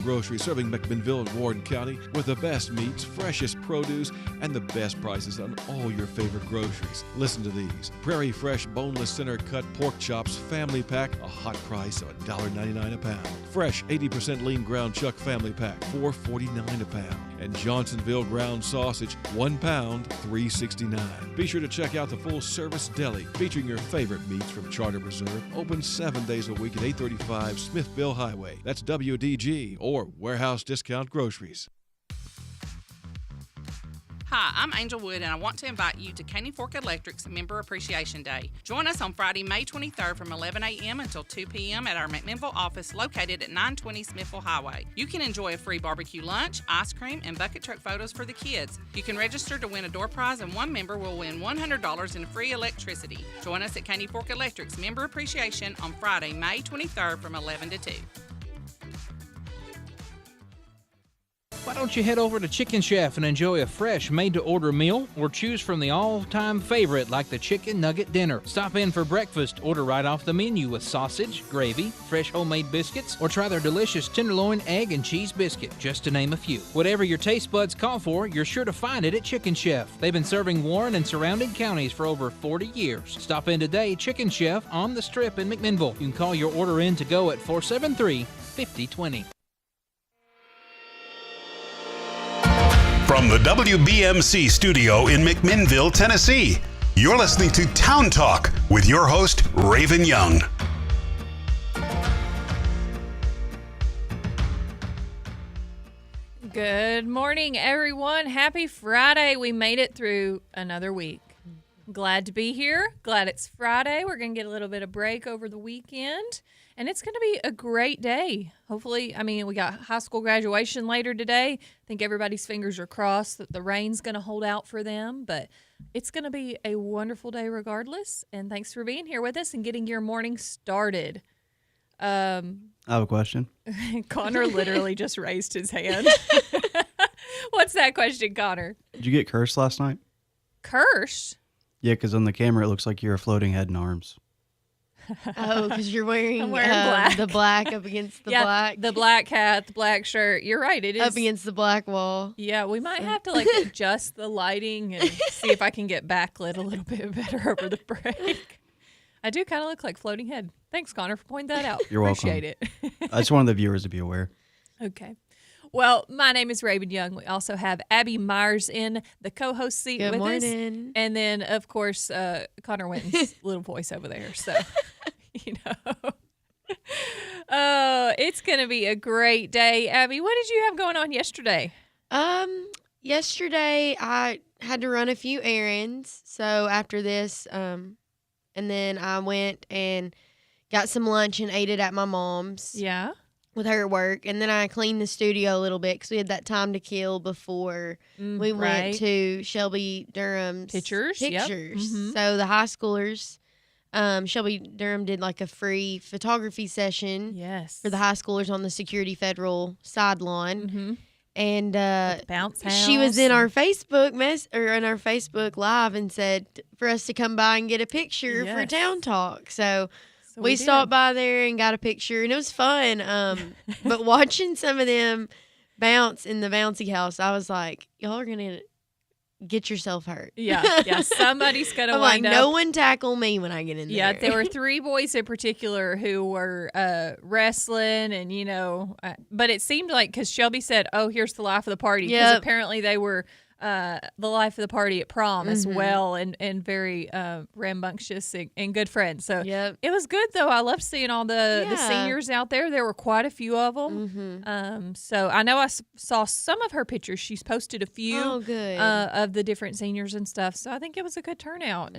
Grocery serving McMinnville and Warden County with the best meats, freshest produce, and the best prices on all your favorite groceries. Listen to these. Prairie Fresh boneless center cut pork chops family pack, a hot price of $1.99 a pound. Fresh 80% lean ground chuck family pack, $4.49 a pound. And Johnsonville ground sausage, 1 pound, $3.69. Be sure to check out the full service deli featuring your favorite meats from Charter Reserve. Open 7 days a week at 835 Smithville Highway. That's WDG or Warehouse Discount Groceries. Hi, I'm Angel Wood, and I want to invite you to Caney Fork Electric's Member Appreciation Day. Join us on Friday, May 23rd from 11 a.m. until 2 p.m. at our McMinnville office located at 920 Smithville Highway. You can enjoy a free barbecue lunch, ice cream, and bucket truck photos for the kids. You can register to win a door prize, and one member will win $100 in free electricity. Join us at Caney Fork Electric's Member Appreciation on Friday, May 23rd from 11 to 2. Why don't you head over to Chicken Chef and enjoy a fresh made-to-order meal, or choose from the all-time favorite like the Chicken Nugget Dinner. Stop in for breakfast, order right off the menu with sausage, gravy, fresh homemade biscuits, or try their delicious tenderloin, egg, and cheese biscuit, just to name a few. Whatever your taste buds call for, you're sure to find it at Chicken Chef. They've been serving Warren and surrounding counties for over 40 years. Stop in today, Chicken Chef on the Strip in McMinnville. You can call your order in to go at 473-5020. From the WBMC studio in McMinnville, Tennessee, you're listening to Town Talk with your host, Raven Young. Good morning, everyone. Happy Friday. We made it through another week. Glad to be here. Glad it's Friday. We're going to get a little bit of break over the weekend. And it's going to be a great day. Hopefully, we got high school graduation later today. I think everybody's fingers are crossed that the rain's going to hold out for them. But it's going to be a wonderful day regardless. And thanks for being here with us and getting your morning started. I have a question. Connor literally just raised his hand. What's that question, Connor? Did you get cursed last night? Cursed? Yeah, because on the camera it looks like you're a floating head and arms. Oh, because you're wearing black. The black up against the black. The black hat, the black shirt. You're right. It is up against the black wall. Yeah, we might have to adjust the lighting and see if I can get backlit a little bit better over the break. I do kind of look like floating head. Thanks, Connor, for pointing that out. You're welcome. Appreciate it. I just wanted the viewers to be aware. Okay. Well, my name is Raven Young. We also have Abby Myers in the co-host seat with us. Good morning. And then, of course, Connor Winton's little voice over there. So, it's going to be a great day. Abby, what did you have going on yesterday? Yesterday I had to run a few errands. So after this, and then I went and got some lunch and ate it at my mom's. Yeah. With her work, and then I cleaned the studio a little bit because we had that time to kill before we went to Shelby Durham's pictures. Yep. Mm-hmm. So the high schoolers, Shelby Durham did like a free photography session. Yes. For the high schoolers on the Security Federal side lawn. Mm-hmm. And bounce house. She was in our Facebook in our Facebook Live and said for us to come by and get a picture for Town Talk. So we stopped by there and got a picture, and it was fun. But watching some of them bounce in the bouncy house, I was like, y'all are going to get yourself hurt. Yeah. Somebody's going to wind up. No one tackle me when I get in there. Yeah, there were 3 boys in particular who were wrestling and, but it seemed like, because Shelby said, oh, here's the life of the party. Because apparently they were the life of the party at prom as well, and very rambunctious and good friends. So it was good, though. I loved seeing all the seniors out there. There were quite a few of them. So I know I saw some of her pictures. She's posted a few of the different seniors and stuff. So I think it was a good turnout.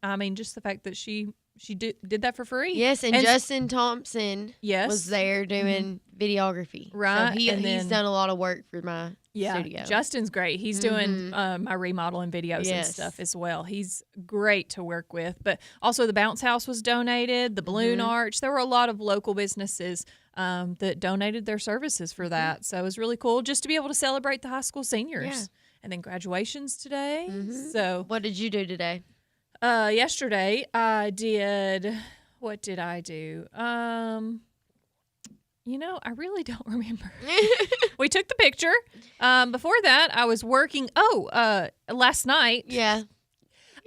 And, just the fact that she did that for free. Yes, and Justin Thompson was there doing videography. Right. So he's done a lot of work for my studio. Justin's great. He's doing my remodeling videos and stuff as well. He's great to work with. But also the bounce house was donated, the balloon arch. There were a lot of local businesses that donated their services for that. So it was really cool just to be able to celebrate the high school seniors. Yeah. And then graduations today. So what did you do today? Yesterday I did, what did I do? I really don't remember. We took the picture. Before that, I was working. Last night. Yeah.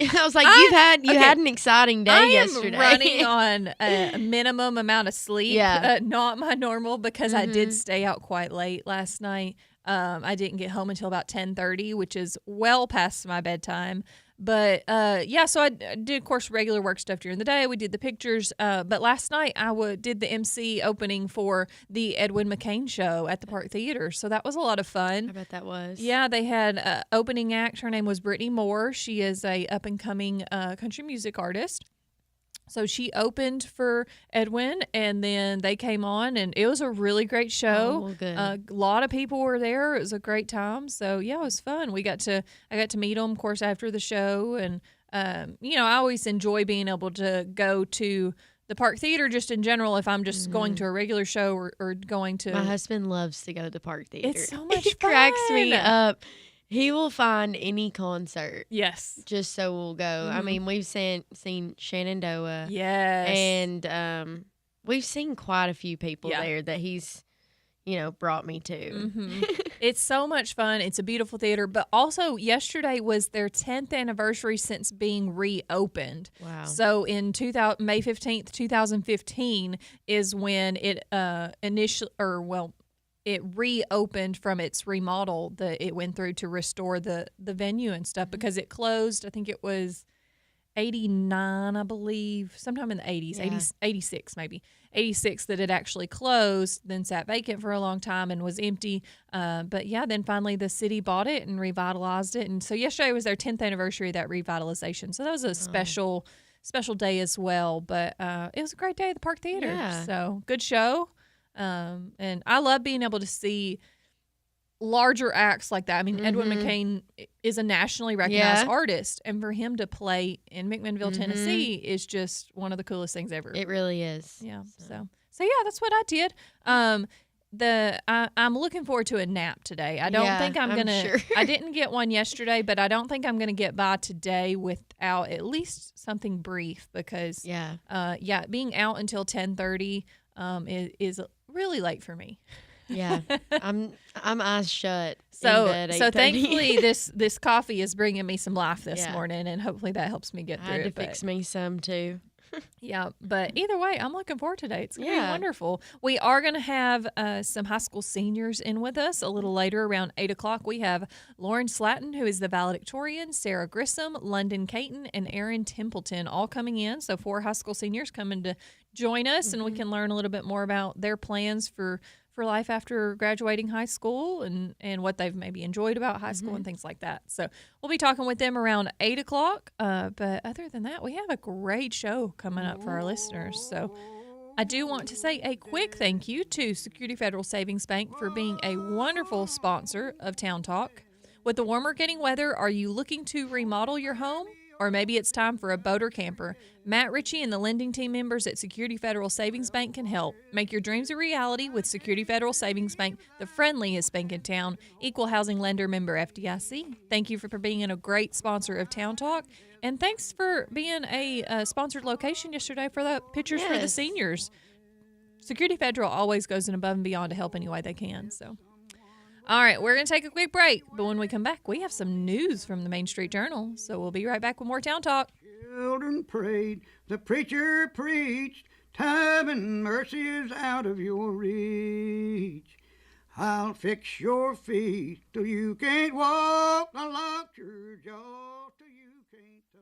I was like, you had an exciting day yesterday. I am running on a minimum amount of sleep. Yeah. Not my normal because I did stay out quite late last night. I didn't get home until about 10:30, which is well past my bedtime. But, so I did, of course, regular work stuff during the day. We did the pictures. But last night I did the MC opening for the Edwin McCain show at the Park Theater. So that was a lot of fun. I bet that was. Yeah, they had opening act. Her name was Brittany Moore. She is a up-and-coming country music artist. So she opened for Edwin, and then they came on, and it was a really great show. Oh, good. A lot of people were there. It was a great time. So yeah, it was fun. I got to meet them, of course, after the show, and I always enjoy being able to go to the Park Theater just in general if I'm just going to a regular show or going to. My husband loves to go to the Park Theater. It's so much He fun. cracks me up. He will find any concert. Yes. Just so we'll go. I mean, we've seen Shenandoah. Yes. And we've seen quite a few people there that he's, brought me to. Mm-hmm. It's so much fun. It's a beautiful theater. But also, yesterday was their 10th anniversary since being reopened. Wow. So in May 15th, 2015 is when it it reopened from its remodel that it went through to restore the venue and stuff because it closed. I think it was 89, I believe, sometime in the 80s, 86 maybe. 86 that it actually closed, then sat vacant for a long time and was empty. But yeah, then finally the city bought it and revitalized it. And so yesterday was their 10th anniversary of that revitalization. So that was a special day as well. But it was a great day at the Park Theater. Yeah. So good show. And I love being able to see larger acts like that. I mean, Edwin McCain is a nationally recognized artist, and for him to play in McMinnville, Tennessee is just one of the coolest things ever. It really is. Yeah. So yeah, that's what I did. I'm looking forward to a nap today. I don't think I'm gonna. Sure. I didn't get one yesterday, but I don't think I'm gonna get by today without at least something brief because being out until 10:30 is really late for me. Yeah, I'm eyes shut. So in bed, so 8:30. thankfully this coffee is bringing me some life this morning, and hopefully that helps me get through I had to it. fix me some too. Yeah, but either way, I'm looking forward to today. It's going to be wonderful. We are going to have some high school seniors in with us a little later around 8 o'clock. We have Lauren Slatton, who is the valedictorian, Sarah Grissom, London Caton, and Aaron Templeton all coming in. So 4 high school seniors coming to join us, and we can learn a little bit more about their plans for life after graduating high school and what they've maybe enjoyed about high school and things like that. So we'll be talking with them around 8 o'clock. But other than that, we have a great show coming up for our listeners. So I do want to say a quick thank you to Security Federal Savings Bank for being a wonderful sponsor of Town Talk. With the warmer getting weather, are you looking to remodel your home? Or maybe it's time for a boat or camper. Matt Ritchie and the lending team members at Security Federal Savings Bank can help. Make your dreams a reality with Security Federal Savings Bank, the friendliest bank in town. Equal housing lender, member FDIC. Thank you for being a great sponsor of Town Talk. And thanks for being a sponsored location yesterday for the pictures for the seniors. Security Federal always goes above and beyond to help any way they can. So. All right, we're going to take a quick break, but when we come back, we have some news from the Main Street Journal, so we'll be right back with more Town Talk. Children prayed, the preacher preached, time and mercy is out of your reach. I'll fix your feet till you can't walk, I'll lock your jaw till you can't talk.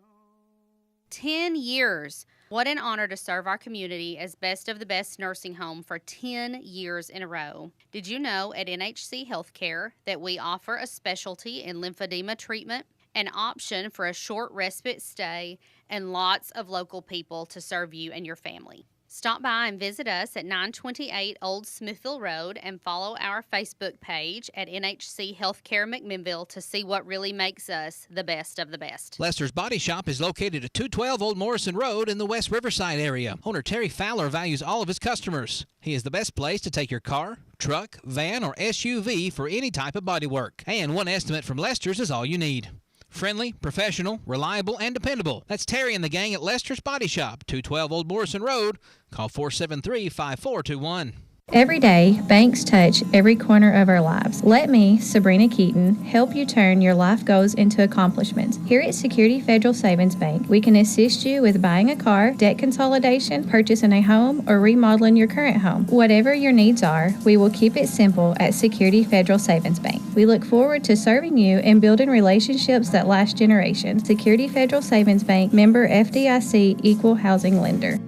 10 years. What an honor to serve our community as Best of the Best Nursing Home for 10 years in a row. Did you know at NHC Healthcare that we offer a specialty in lymphedema treatment, an option for a short respite stay, and lots of local people to serve you and your family? Stop by and visit us at 928 Old Smithville Road and follow our Facebook page at NHC Healthcare McMinnville to see what really makes us the best of the best. Lester's Body Shop is located at 212 Old Morrison Road in the West Riverside area. Owner Terry Fowler values all of his customers. He is the best place to take your car, truck, van, or SUV for any type of body work. And one estimate from Lester's is all you need. Friendly, professional, reliable, and dependable. That's Terry and the gang at Lester's Body Shop, 212 Old Morrison Road. Call 473-5421. Every day, banks touch every corner of our lives. Let me, Sabrina Keaton, help you turn your life goals into accomplishments. Here at Security Federal Savings Bank, we can assist you with buying a car, debt consolidation, purchasing a home, or remodeling your current home. Whatever your needs are, we will keep it simple at Security Federal Savings Bank. We look forward to serving you and building relationships that last generations. Security Federal Savings Bank, member FDIC, equal housing lender.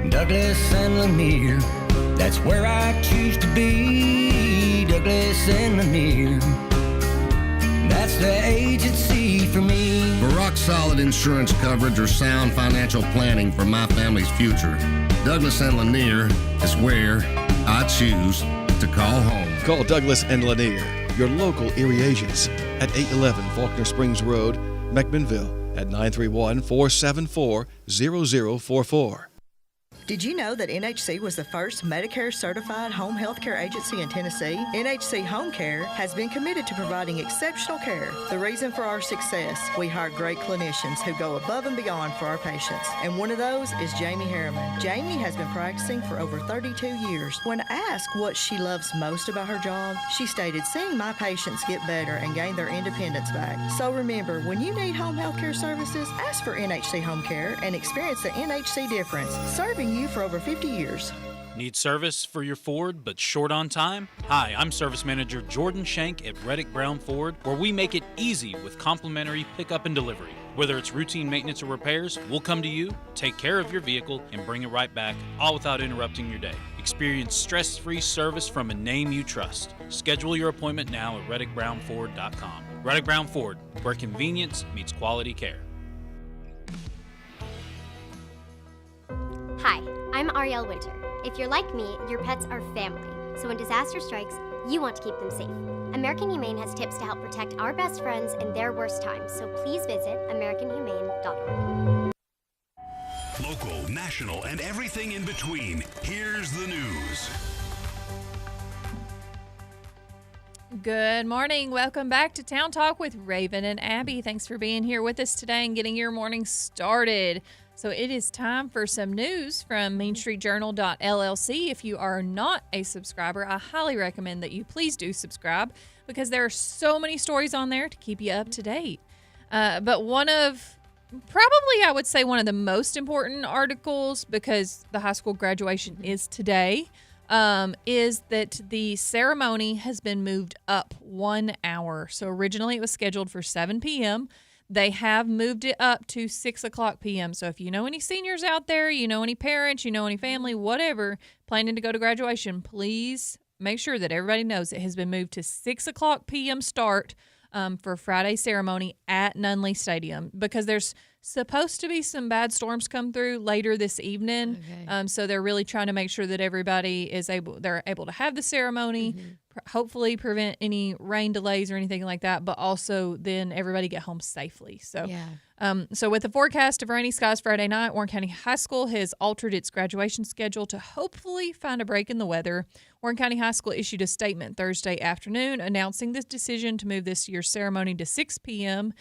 Douglas and Lanier, that's where I choose to be. Douglas and Lanier, that's the agency for me. For rock-solid insurance coverage or sound financial planning for my family's future, Douglas and Lanier is where I choose to call home. Call Douglas and Lanier, your local Erie agents, at 811 Faulkner Springs Road, McMinnville, at 931-474-0044. Did you know that NHC was the first Medicare-certified home health care agency in Tennessee? NHC Home Care has been committed to providing exceptional care. The reason for our success, we hire great clinicians who go above and beyond for our patients. And one of those is Jamie Harriman. Jamie has been practicing for over 32 years. When asked what she loves most about her job, she stated, seeing my patients get better and gain their independence back. So remember, when you need home health care services, ask for NHC Home Care and experience the NHC difference. Serving you for over 50 years. Need service for your Ford but short on time? Hi, I'm Service Manager Jordan Shank at Reddick Brown Ford, where we make it easy with complimentary pickup and delivery. Whether it's routine maintenance or repairs, we'll come to you, take care of your vehicle, and bring it right back, all without interrupting your day. Experience stress-free service from a name you trust. Schedule your appointment now at ReddickBrownFord.com. Reddick Brown Ford, where convenience meets quality care. Hi, I'm Arielle Winter. If you're like me, your pets are family. So when disaster strikes, you want to keep them safe. American Humane has tips to help protect our best friends in their worst times. So please visit AmericanHumane.org. Local, national, and everything in between. Here's the news. Good morning. Welcome back to Town Talk with Raven and Abby. Thanks for being here with us today and getting your morning started. So it is time for some news from MainStreetJournal.llc. If you are not a subscriber, I highly recommend that you please do subscribe because there are so many stories on there to keep you up to date. But one of the most important articles, because the high school graduation is today, is that the ceremony has been moved up 1 hour. So originally it was scheduled for 7 p.m. They have moved it up to 6 o'clock p.m. So if you know any seniors out there, you know any parents, you know any family, whatever, planning to go to graduation, please make sure that everybody knows it has been moved to 6 o'clock p.m. start for Friday ceremony at Nunley Stadium, because there's supposed to be some bad storms come through later this evening. Okay. So they're really trying to make sure that everybody they're able to have the ceremony, hopefully prevent any rain delays or anything like that, but also then everybody get home safely. So, so with the forecast of rainy skies Friday night, Warren County High School has altered its graduation schedule to hopefully find a break in the weather. Warren County High School issued a statement Thursday afternoon announcing this decision to move this year's ceremony to 6 p.m.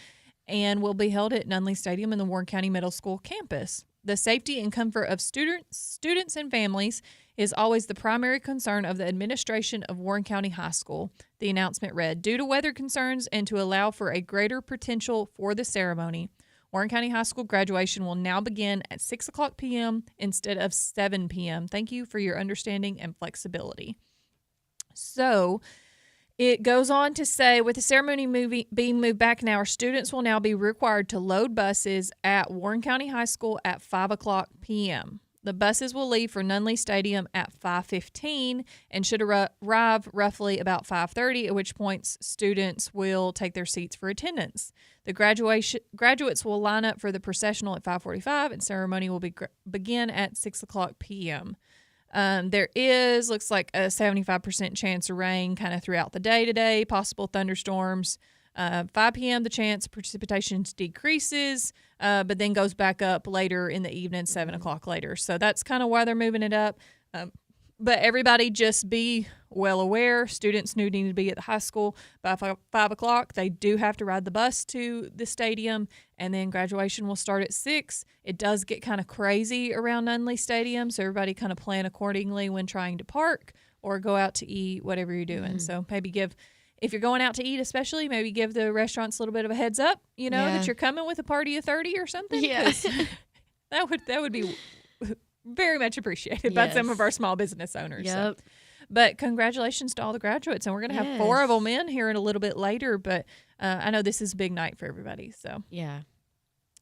and will be held at Nunley Stadium in the Warren County Middle School campus. The safety and comfort of students and families is always the primary concern of the administration of Warren County High School, the announcement read. Due to weather concerns and to allow for a greater potential for the ceremony, Warren County High School graduation will now begin at 6 o'clock p.m. instead of 7 p.m. Thank you for your understanding and flexibility. So it goes on to say, with the ceremony being moved back now, our students will now be required to load buses at Warren County High School at 5 o'clock p.m. The buses will leave for Nunley Stadium at 5:15 and should arrive roughly about 5:30, at which point students will take their seats for attendance. The graduates will line up for the processional at 5:45, and ceremony will begin at 6 o'clock p.m. There looks like a 75% chance of rain kind of throughout the day today, possible thunderstorms. 5 p.m., the chance of precipitation decreases, but then goes back up later in the evening, 7 o'clock later. So that's kind of why they're moving it up. But everybody just be well aware. Students who need to be at the high school by 5 o'clock. They do have to ride the bus to the stadium, and then graduation will start at 6. It does get kind of crazy around Nunley Stadium, so everybody kind of plan accordingly when trying to park or go out to eat, whatever you're doing. So maybe if you're going out to eat especially, maybe give the restaurants a little bit of a heads up, that you're coming with a party of 30 or something. Yeah. That would be very much appreciated by some of our small business owners. Yep. So. But congratulations to all the graduates. And we're going to have 4 of them in here in a little bit later. But I know this is a big night for everybody. So yeah.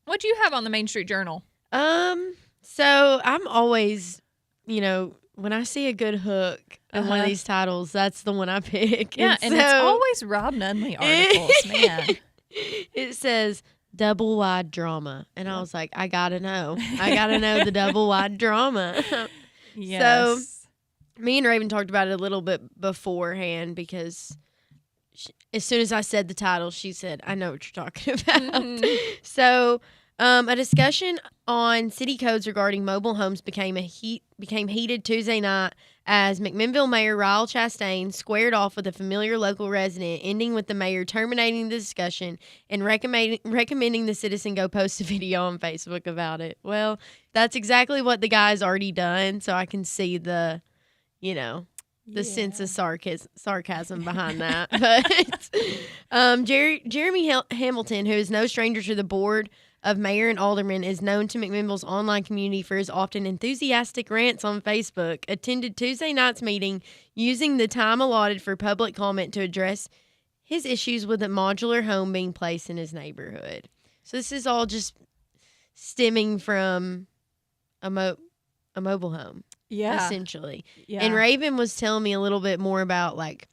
What do you have on the Main Street Journal? So I'm always, when I see a good hook in one of these titles, that's the one I pick. Yeah, and it's always Rob Nunley articles, man. It says double wide drama. And I was like, I got to know. I got to know the double wide drama. Yes. So me and Raven talked about it a little bit beforehand because as soon as I said the title, she said, I know what you're talking about. Mm-hmm. So a discussion on city codes regarding mobile homes became heated Tuesday night as McMinnville Mayor Ryle Chastain squared off with a familiar local resident, ending with the mayor terminating the discussion and recommending the citizen go post a video on Facebook about it. Well, that's exactly what the guy's already done, so I can see the sense of sarcasm behind that. But Jeremy Hamilton, who is no stranger to the board of mayor and aldermen, is known to McMinnville's online community for his often enthusiastic rants on Facebook, attended Tuesday night's meeting using the time allotted for public comment to address his issues with a modular home being placed in his neighborhood. So this is all just stemming from a mobile home. Yeah. Essentially. Yeah. And Raven was telling me a little bit more about like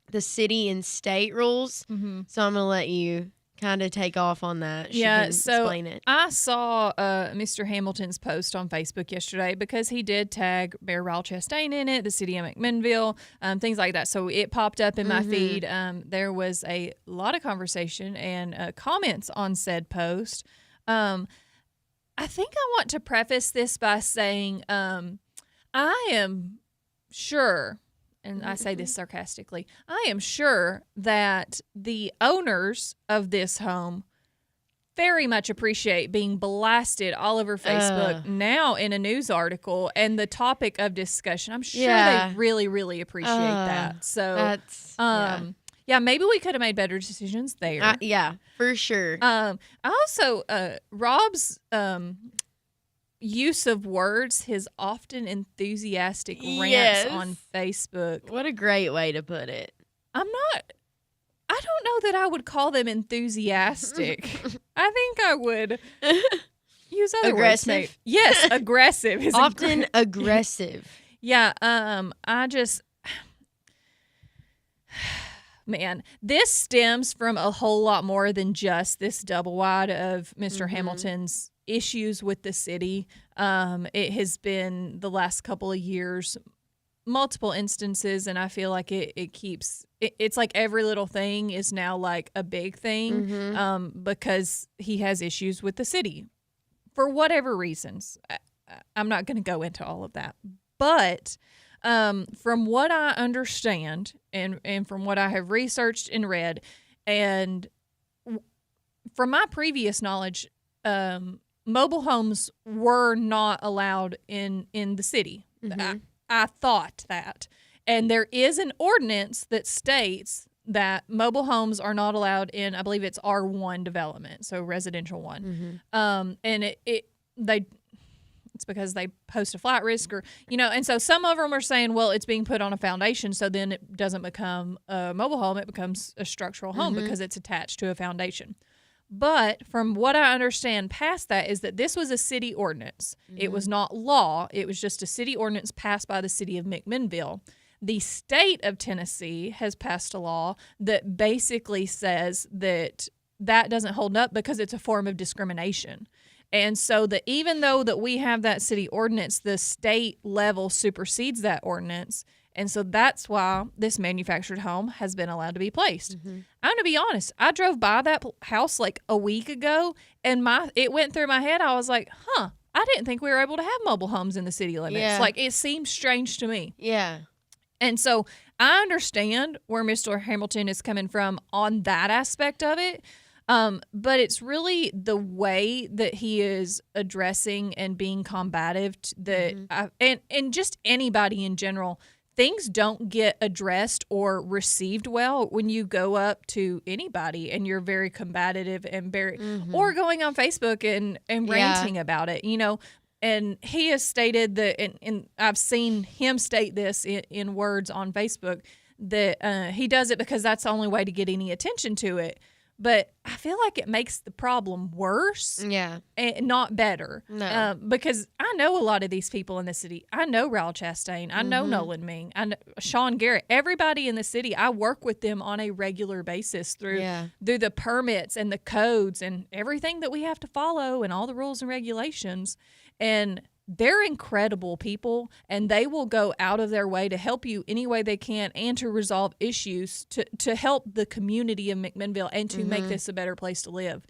the city and state rules. Mm-hmm. So I'm going to let you kind of take off on that. She can explain it. I saw Mr. Hamilton's post on Facebook yesterday because he did tag Mayor Ryle Chastain in it, the city of McMinnville, things like that. So it popped up in my feed. There was a lot of conversation and comments on said post. I think I want to preface this by saying I am sure, and I say this sarcastically, I am sure that the owners of this home very much appreciate being blasted all over Facebook now in a news article and the topic of discussion. I'm sure they really, really appreciate that. So that's, maybe we could have made better decisions there. Yeah, for sure. Also, Rob's use of words, his often enthusiastic rants on Facebook. What a great way to put it. I don't know that I would call them enthusiastic. I think I would use other aggressive. Words. Yes, aggressive is often aggressive. Yeah, I just man, this stems from a whole lot more than just this double wide of Mr. Hamilton's issues with the city. It has been the last couple of years, multiple instances, and I feel like it's like every little thing is now like a big thing because he has issues with the city for whatever reasons. I'm not going to go into all of that, but from what I understand and from what I have researched and read, and from my previous knowledge, mobile homes were not allowed in the city. I thought that. And there is an ordinance that states that mobile homes are not allowed in, I believe it's R1 development, so residential one. And it's because they pose a flight risk or, and so some of them are saying, well, it's being put on a foundation, so then it doesn't become a mobile home, it becomes a structural home because it's attached to a foundation. But from what I understand past that is that this was a city ordinance. It was not law. It was just a city ordinance passed by the city of McMinnville. The state of Tennessee has passed a law that basically says that doesn't hold up because it's a form of discrimination. And so that even though that we have that city ordinance, the state level supersedes that ordinance. And so that's why this manufactured home has been allowed to be placed. I'm going to be honest. I drove by that house like a week ago, and it went through my head. I was like, I I didn't think we were able to have mobile homes in the city limits. Yeah. Like, it seems strange to me. Yeah. And so I understand where Mr. Hamilton is coming from on that aspect of it. But it's really the way that he is addressing and being combative and just anybody in general. Things don't get addressed or received well when you go up to anybody and you're very combative and or going on Facebook and ranting about it, And he has stated that, and I've seen him state this in words on Facebook, that he does it because that's the only way to get any attention to it. But I feel like it makes the problem worse, and not better. No, because I know a lot of these people in the city. I know Raul Chastain. I know Nolan Ming. I know Sean Garrett. Everybody in the city. I work with them on a regular basis through the permits and the codes and everything that we have to follow and all the rules and regulations. And they're incredible people, and they will go out of their way to help you any way they can and to resolve issues to help the community of McMinnville and to make this a better place to live.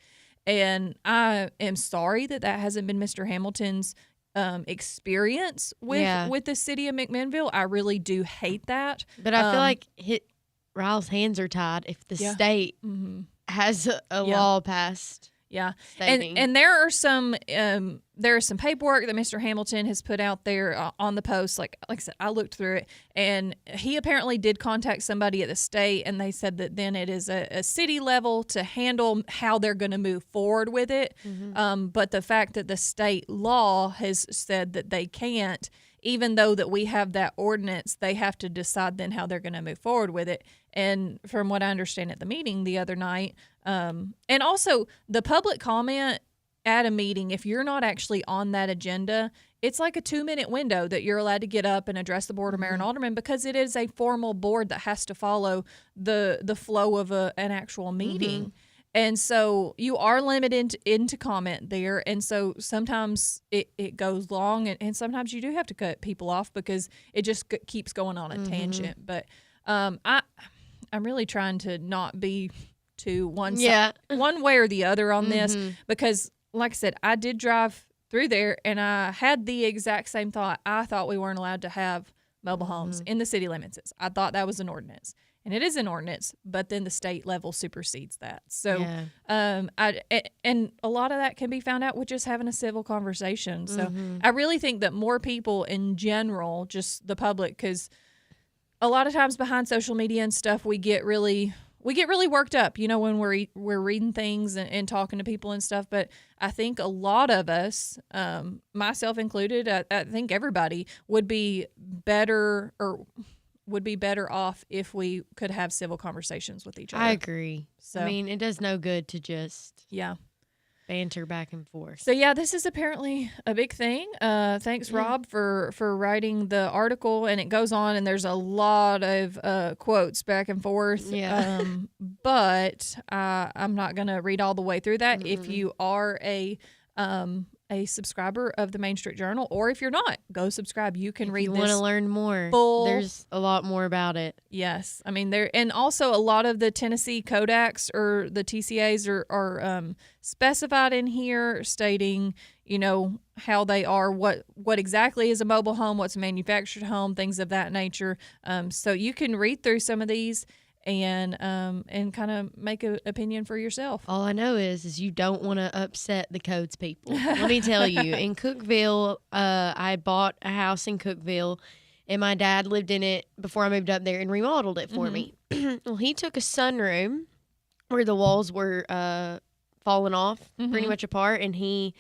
And I am sorry that hasn't been Mr. Hamilton's experience with the city of McMinnville. I really do hate that. But I feel like Raul's hands are tied if the state has a law passed. Yeah, and there are some paperwork that Mr. Hamilton has put out there on the post. Like I said, I looked through it, and he apparently did contact somebody at the state, and they said that then it is a city level to handle how they're going to move forward with it. But the fact that the state law has said that they can't, even though that we have that ordinance, they have to decide then how they're going to move forward with it. And from what I understand at the meeting the other night, and also the public comment at a meeting, if you're not actually on that agenda, it's like a 2-minute window that you're allowed to get up and address the board of mayor and aldermen, because it is a formal board that has to follow the flow of an actual meeting. And so you are limited into comment there. And so sometimes it goes long, and sometimes you do have to cut people off because it just keeps going on a tangent. But I'm really trying to not be to one side, one way or the other on this, because like I said, I did drive through there and I had the exact same thought. I thought we weren't allowed to have mobile homes in the city limits. I thought that was an ordinance. And it is an ordinance, but then the state level supersedes that. So, and a lot of that can be found out with just having a civil conversation. So I really think that more people in general, just the public, because a lot of times behind social media and stuff, we get really worked up, when we're reading things and talking to people and stuff. But I think a lot of us, myself included, I think everybody would be better off if we could have civil conversations with each other. I agree. So, I mean, it does no good to just banter back and forth. So yeah, this is apparently a big thing. Thanks, Rob, for writing the article, and it goes on, and there's a lot of quotes back and forth. But I'm not gonna read all the way through that. If you are a subscriber of the Main Street Journal, or if you're not, go subscribe. You can read this. If you want to learn more, there's a lot more about it. Yes. I mean, and also a lot of the Tennessee Code Acts or the TCAs are specified in here, stating, how they are, what exactly is a mobile home, what's a manufactured home, things of that nature. So you can read through some of these and kind of make an opinion for yourself. All I know is you don't want to upset the codes people. Let me tell you, in Cookeville, I bought a house in Cookeville, and my dad lived in it before I moved up there and remodeled it for me. Well, he took a sunroom where the walls were falling off, pretty much apart, and he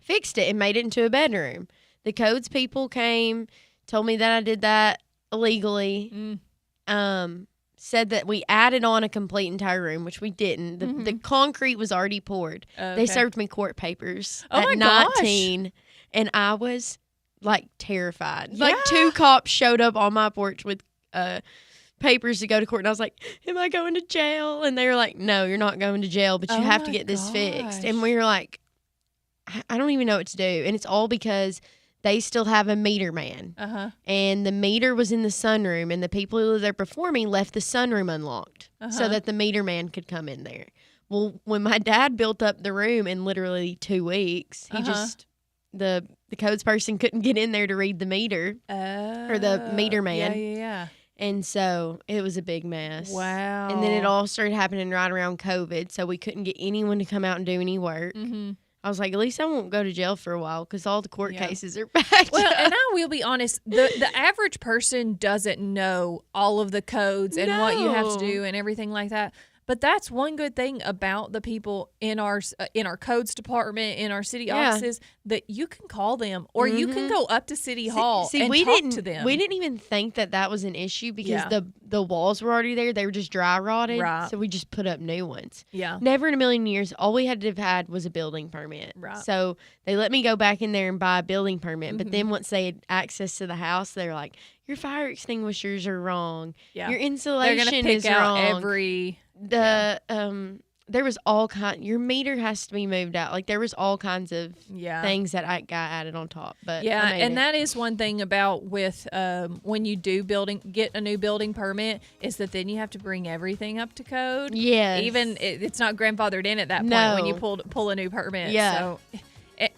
fixed it and made it into a bedroom. The codes people came, told me that I did that illegally. Said that we added on a complete entire room, which we didn't. The concrete was already poured. They served me court papers at 19, and I was terrified. Like 2 cops showed up on my porch with papers to go to court, and I was like, am I going to jail? And they were like, no, you're not going to jail, but you have to get this fixed. And we were like, I don't even know what to do. And it's all because they still have a meter man. And the meter was in the sunroom, and the people who lived there before me left the sunroom unlocked so that the meter man could come in there. Well, when my dad built up the room in literally 2 weeks, he just the codes person couldn't get in there to read the meter or the meter man. Yeah. And so it was a big mess. Wow. And then it all started happening right around COVID, so we couldn't get anyone to come out and do any work. Mm-hmm. I was like, at least I won't go to jail for a while because all the court cases are back. Well, and I will be honest, the average person doesn't know all of the codes and what you have to do and everything like that. But that's one good thing about the people in our codes department, in our city offices, that you can call them or you can go up to City Hall and talk to them. We didn't even think that was an issue because the walls were already there. They were just dry rotted. Right. So we just put up new ones. Yeah. Never in a million years, all we had to have had was a building permit. Right. So they let me go back in there and buy a building permit. But then once they had access to the house, they were like, your fire extinguishers are wrong. Yeah. Your They're insulation gonna pick is out wrong. There was all kind. Your meter has to be moved out. Like there was all kinds of things that I got added on top. But that is one thing about with when you do get a new building permit is that then you have to bring everything up to code. Yes. Even it's not grandfathered in at that point when you pull a new permit. Yeah. So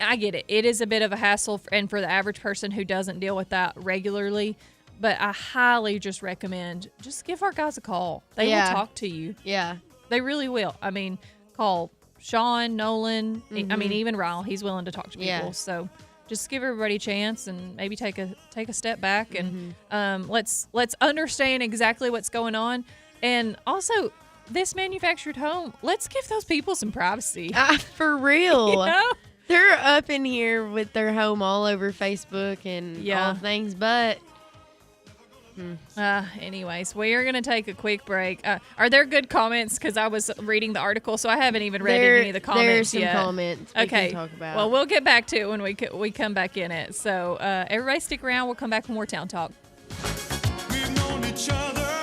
I get it. It is a bit of a hassle, and for the average person who doesn't deal with that regularly. But I highly just recommend just give our guys a call. They will talk to you. Yeah. They really will. I mean, call Sean, Nolan. I mean, even Ryle. He's willing to talk to people. Yeah. So just give everybody a chance and maybe take a step back and let's understand exactly what's going on. And also, this manufactured home, let's give those people some privacy. For real. You know? They're up in here with their home all over Facebook and all things, but... Anyways, we are going to take a quick break. Are there good comments? Because I was reading the article, so I haven't even read any of the comments There's yet. some comments we okay. can talk about. Well, we'll get back to it when we come back in it. So everybody stick around. We'll come back with more Town Talk. We've known each other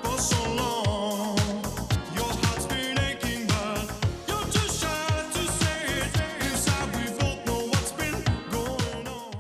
for so long. Your heart's been aching, but you're too shy to say it. Inside we both know what's been going on.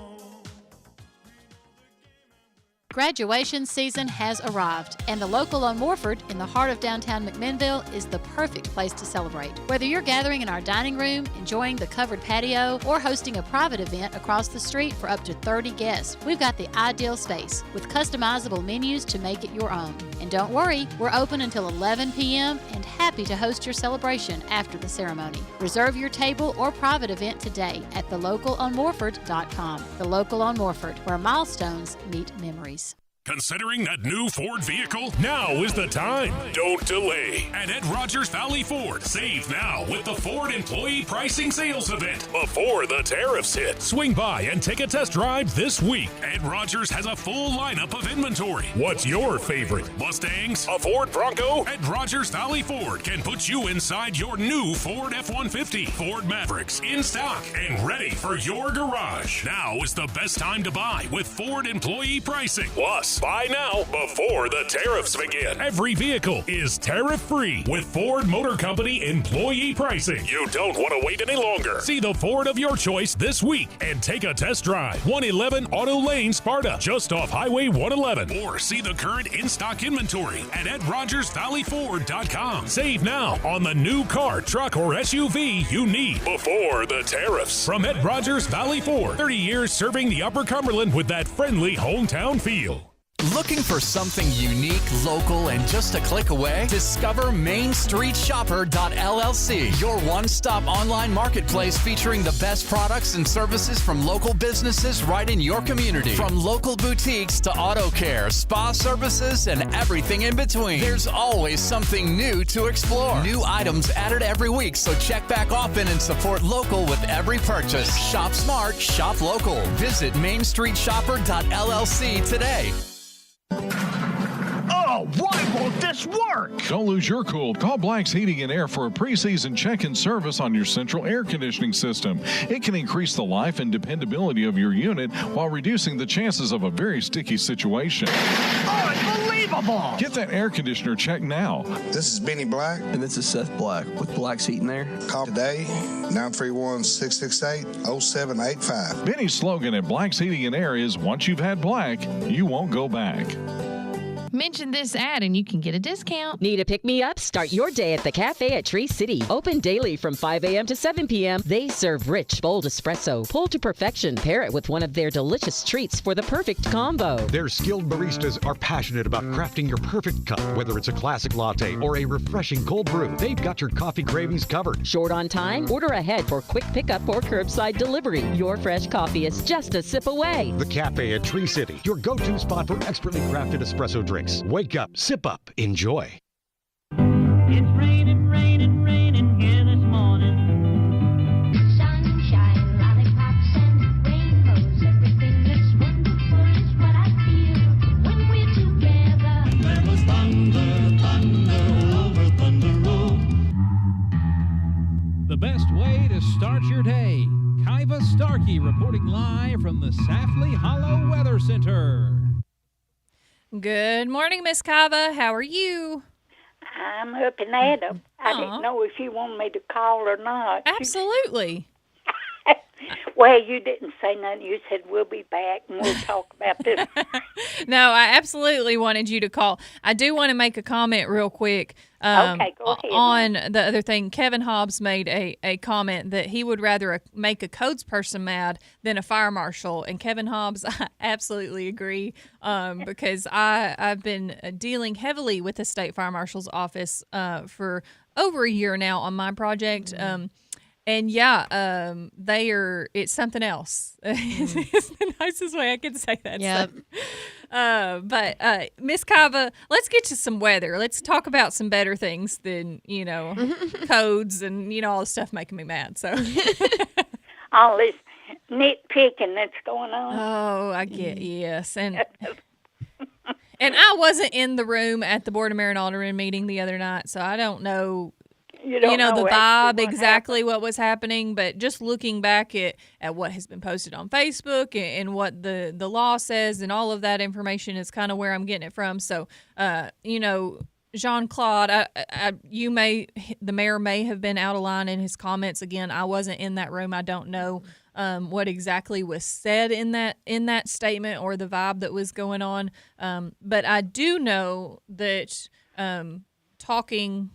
Graduation season has arrived, and the Local on Morford in the heart of downtown McMinnville is the perfect place to celebrate. Whether you're gathering in our dining room, enjoying the covered patio, or hosting a private event across the street for up to 30 guests, we've got the ideal space with customizable menus to make it your own. And don't worry, we're open until 11 p.m. and happy to host your celebration after the ceremony. Reserve your table or private event today at thelocalonmorford.com. The Local on Morford, where milestones meet memories. Considering that new Ford vehicle? Now is the time. Don't delay. And at Rogers Valley Ford, save now with the Ford Employee Pricing Sales Event before the tariffs hit. Swing by and take a test drive this week. Ed Rogers has a full lineup of inventory. What's your favorite? Mustangs? A Ford Bronco? At Rogers Valley Ford can put you inside your new Ford F-150, Ford Mavericks, in stock and ready for your garage. Now is the best time to buy with Ford Employee Pricing. Plus, buy now before the tariffs begin. Every vehicle is tariff-free with Ford Motor Company Employee Pricing. You don't want to wait any longer. See the Ford of your choice this week and take a test drive. 111 Auto Lane, Sparta, just off Highway 111. Or see the current in-stock inventory at RogersValleyFord.com. Save now on the new car, truck, or SUV you need before the tariffs. From Ed Rogers Valley Ford, 30 years serving the Upper Cumberland with that friendly hometown feel. Looking for something unique, local, and just a click away? Discover MainStreetShopper.llc, your one-stop online marketplace featuring the best products and services from local businesses right in your community. From local boutiques to auto care, spa services, and everything in between. There's always something new to explore. New items added every week, so check back often and support local with every purchase. Shop smart, shop local. Visit MainStreetShopper.llc today. Oh, why won't this work? Don't lose your cool. Call Black's Heating and Air for a preseason check-in service on your central air conditioning system. It can increase the life and dependability of your unit while reducing the chances of a very sticky situation. Unbelievable! Get that air conditioner checked now. This is Benny Black. And this is Seth Black with Black's Heating and Air. Call today, 931-668-0785. Benny's slogan at Black's Heating and Air is, once you've had Black, you won't go back. Mention this ad and you can get a discount. Need a pick-me-up? Start your day at the Cafe at Tree City. Open daily from 5 a.m. to 7 p.m. They serve rich, bold espresso, pulled to perfection. Pair it with one of their delicious treats for the perfect combo. Their skilled baristas are passionate about crafting your perfect cup, whether it's a classic latte or a refreshing cold brew. They've got your coffee cravings covered. Short on time? Order ahead for quick pickup or curbside delivery. Your fresh coffee is just a sip away. The Cafe at Tree City, your go-to spot for expertly crafted espresso drinks. Wake up, sip up, enjoy. It's raining, raining, raining here this morning. Sunshine, lollipops, and rainbows. Everything that's wonderful is what I feel when we're together. There was thunder, thunder over Thunder Road. The best way to start your day. Kiva Starkey reporting live from the Safley Hollow Weather Center. Good morning, Miss Kiva. How are you? I'm up and at 'em. I didn't know if you wanted me to call or not. Absolutely. Well, you didn't say nothing. You said we'll be back and we'll talk about this. No, I absolutely wanted you to call. I do want to make a comment real quick. Okay, go ahead. On the other thing, Kevin Hobbs made a comment that he would rather make a codes person mad than a fire marshal. And Kevin Hobbs, I absolutely agree, because I've been dealing heavily with the state fire marshal's office for over a year now on my project. And yeah, it's something else. It's the nicest way I can say that. Yep. But Miss Kiva, let's get to some weather. Let's talk about some better things than, codes and, all the stuff making me mad. So All this nitpicking that's going on. Oh, I get, yes. And I wasn't in the room at the Board of Mayor and Alderman meeting the other night, so I don't know. You don't know the vibe exactly what was happening, but just looking back at what has been posted on Facebook and what the law says and all of that information is kind of where I'm getting it from. So, Jean-Claude, the mayor may have been out of line in his comments. Again, I wasn't in that room. I don't know what exactly was said in that statement or the vibe that was going on. But I do know that talking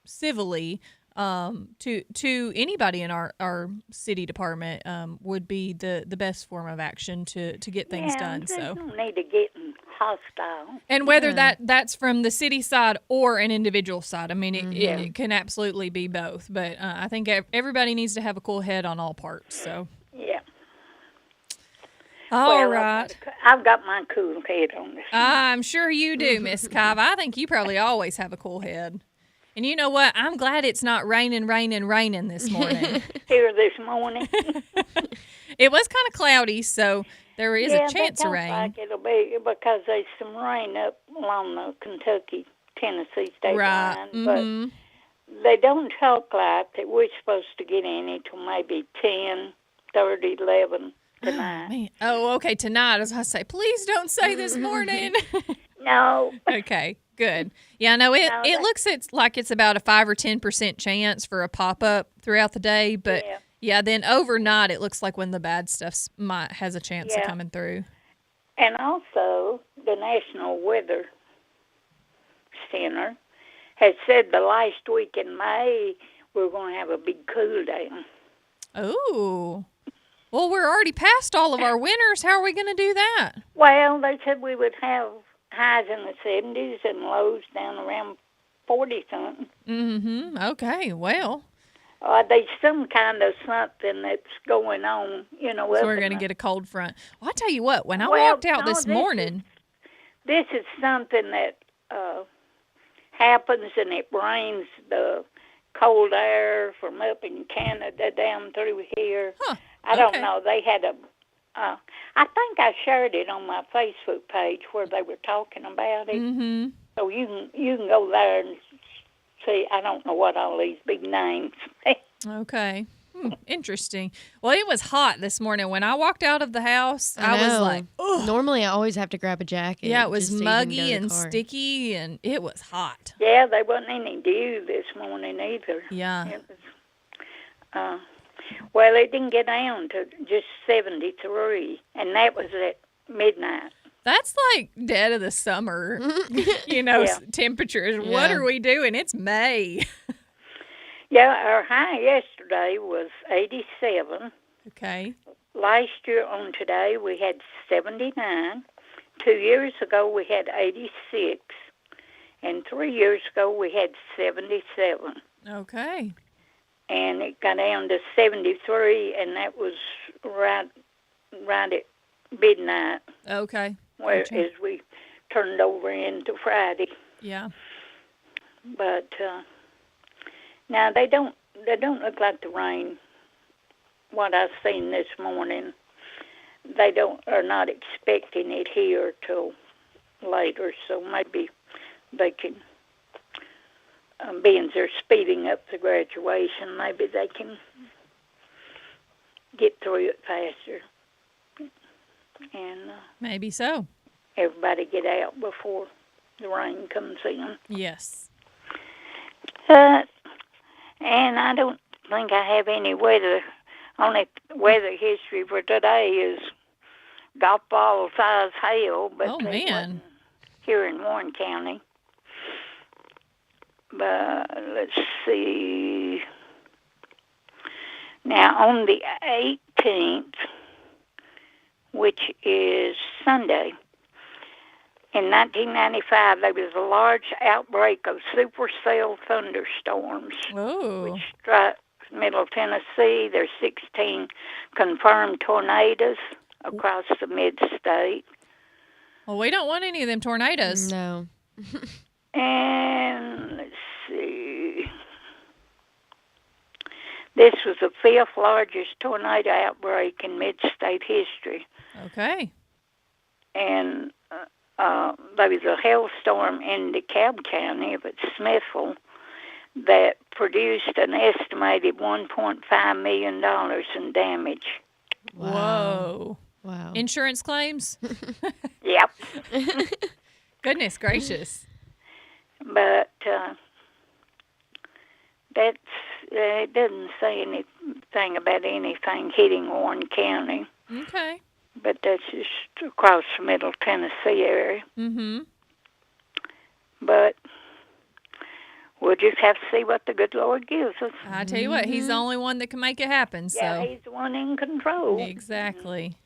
civilly to anybody in our city department would be the best form of action to get things done. So don't need to get hostile. And whether that's from the city side or an individual side, I mean, it can absolutely be both. But I think everybody needs to have a cool head on all parts. So yeah. All right. I've got my cool head on this. I'm sure you do, Miss Kiva. I think you probably always have a cool head. And you know what? I'm glad it's not raining this morning. Here this morning. It was kind of cloudy, so there is a chance of rain. Like it'll be because there's some rain up along the Kentucky-Tennessee state line. But they don't talk like that we're supposed to get any till maybe 10, 30, 11 tonight. Oh, okay, tonight. As I say, please don't say this morning. No. Okay, good. Yeah, no, it looks like it's about a 5 or 10% chance for a pop-up throughout the day, but yeah, then overnight it looks like when the bad stuff has a chance of coming through. And also, the National Weather Center has said the last week in May we're going to have a big cool down. Oh. Well, we're already past all of our winters. How are we going to do that? Well, they said we would have highs in the 70s and lows down around 40-something. Mm-hmm. Okay, well. There's some kind of something that's going on, So we're going to get a cold front. Well, I'll tell you what, when I walked out this morning. This is something that happens, and it brings the cold air from up in Canada down through here. Huh. I don't know. They had I think I shared it on my Facebook page where they were talking about it. Mm-hmm. So you can go there and see. I don't know what all these big names. Okay. Interesting. Well, it was hot this morning. When I walked out of the house, I was like, ugh. Normally, I always have to grab a jacket. Yeah, it was muggy and sticky, and it was hot. Yeah, there wasn't any dew this morning either. Yeah. It was, well, it didn't get down to just 73, and that was at midnight. That's like dead of the summer, temperatures. Yeah. What are we doing? It's May. Yeah, our high yesterday was 87. Okay. Last year on today we had 79. 2 years ago we had 86. And 3 years ago we had 77. Okay. And it got down to 73, and that was right at midnight. Okay. Where Gotcha. as we turned over into Friday. Yeah. But now they don't look like the rain. What I've seen this morning, are not expecting it here till later. So maybe they can, being they're speeding up the graduation, maybe they can get through it faster. And maybe so. Everybody get out before the rain comes in. Yes. And I don't think I have any weather. Only weather history for today is golf ball size hail, but Oh, they man. wasn't here in Warren County. But let's see. Now on the 18th, which is Sunday, in 1995, there was a large outbreak of supercell thunderstorms, which struck Middle Tennessee. There's 16 confirmed tornadoes across the mid-state. Well, we don't want any of them tornadoes. No. And let's see. This was the 5th largest tornado outbreak in mid-state history. Okay. And there was a hailstorm in DeKalb County, but Smithville, that produced an estimated $1.5 million in damage. Whoa. Wow. Insurance claims? Yep. Goodness gracious. But it doesn't say anything about anything hitting Warren County. Okay. But that's just across the Middle Tennessee area. Mm-hmm. But we'll just have to see what the good Lord gives us. I tell you what, He's the only one that can make it happen. Yeah, So He's the one in control. Exactly.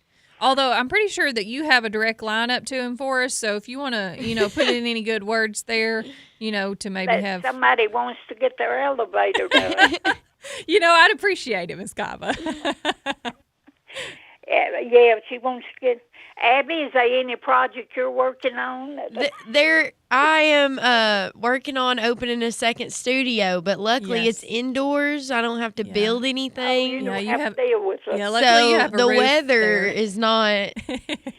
Although I'm pretty sure that you have a direct line up to Him for us. So if you want to, put in any good words there, to maybe That have. somebody wants to get their elevator done. I'd appreciate it, Miss Kava. Yeah, she wants to get. Abby, is there any project you're working on? I am working on opening a second studio, but luckily it's indoors. I don't have to build anything. You don't have to deal with it. Yeah, luckily you have a the roof weather there. is not.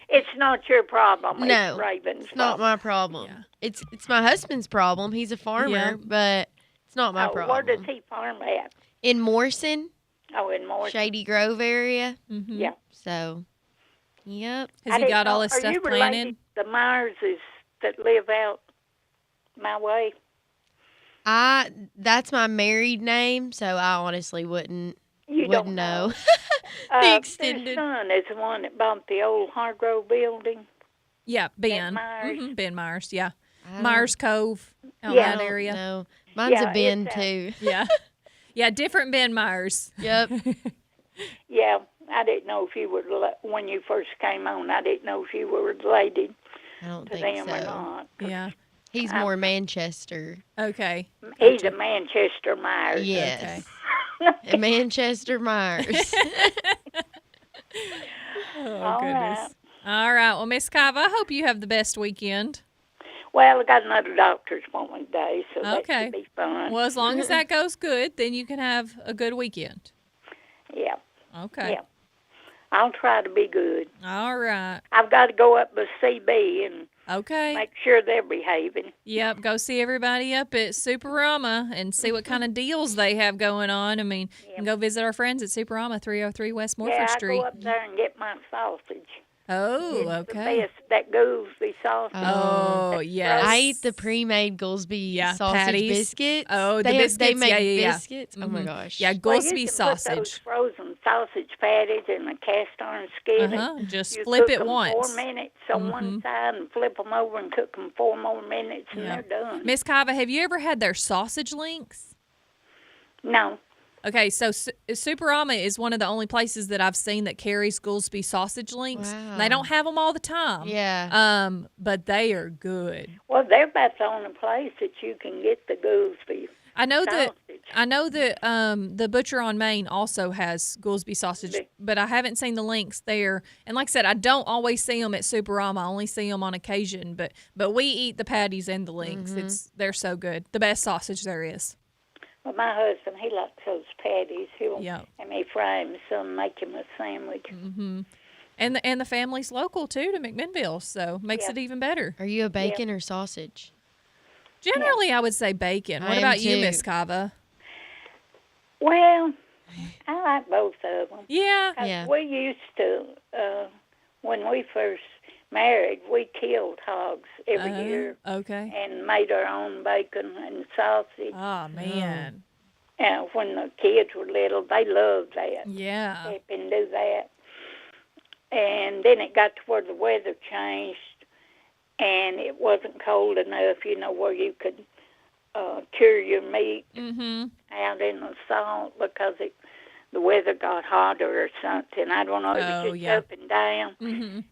It's not your problem. No, It's Raven's it's not my problem. It's my husband's problem. He's a farmer, Yeah. but it's not my Where problem. does he farm at? In Morrison, Oh, in Morrison. Shady Grove area. Mm-hmm. Yeah. So, yep. Has he got all his Are stuff you planted? related to the Myerses that live out my way? That's my married name, so I honestly wouldn't don't know. The The extended. Their son is the one that bought the old Hargrove building. Yeah, Ben. Myers. Mhm, Ben Myers, yeah. I don't- Myers Cove, out Yeah. in that area. No, mine's Yeah, a Ben it's, too. Yeah. Yeah, different Ben Myers. Yep. Yeah, I didn't know if you were, when you first came on, I didn't know if you were related I don't to think them or so. not. Yeah. He's more Manchester. Okay. He's a Manchester Myers. Yes. A Manchester Myers. Oh, All goodness. right. All right. Well, Miss Kava, I hope you have the best weekend. Well, I got another doctor's appointment today, so that Okay. should be fun. Well, as long as that goes good, then you can have a good weekend. Yeah. Okay. Yeah. I'll try to be good. All right. I've got to go up to CB and Okay. make sure they're behaving. Yep. Go see everybody up at Superama and see what kind of deals they have going on. I mean, you can go visit our friends at Superama, 303 West Morford Yeah, I Street. go up there and get my sausage. Oh, It's okay. The best, that Goolsby sausage. Oh, That's yes. I eat the pre-made Goolsby sausage patties. biscuits. Oh, the they biscuits. make Yeah. biscuits. Oh my Mhm. gosh. Yeah, Well, Goolsby you can put those sausage. frozen sausage patties in a cast iron skillet. Just you flip cook it 'em once. 4 minutes on one side and flip them over and cook them 4 more minutes, and they're done. Miss Kava, have you ever had their sausage links? No. Okay, so Superama is one of the only places that I've seen that carries Goolsby sausage links. Wow. They don't have them all the time. Yeah. But they are good. Well, they're about the only place that you can get the Goolsby. I know that the butcher on Main also has Goolsby sausage, but I haven't seen the links there. And like I said, I don't always see them at Superama. I only see them on occasion. But we eat the patties and the links. They're so good. The best sausage there is. Well, my husband, he likes those patties. He'll and he fry them some, make him a sandwich. And the family's local too to McMinnville, so makes it even better. Are you a bacon or sausage? Generally, I would say bacon. What about you, Miss Kava? Well, I like both of them. Yeah. We used to, when we first married, we killed hogs every year. Okay. And made our own bacon and sausage. Oh, man. And when the kids were little, they loved that. Yeah. They can do that. And then it got to where the weather changed, and it wasn't cold enough, where you could cure your meat out in the salt because the weather got hotter or something. I don't know. It was just up and down,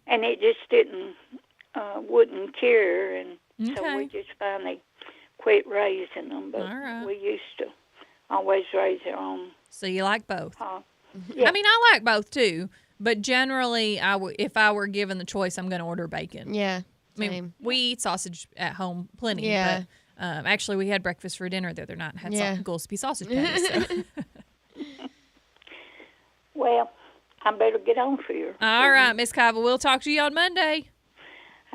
and it just wouldn't cure, and so we just finally quit raising them. But we used to always raise our own. So you like both? Yeah. I mean, I like both too, but generally, if I were given the choice, I'm going to order bacon. Yeah. I mean, we eat sausage at home plenty. Yeah. But actually, we had breakfast for dinner the other night and had Goolsby sausage patties. So. Well, I better get on for you. All right, Miss Kava. We'll talk to you on Monday.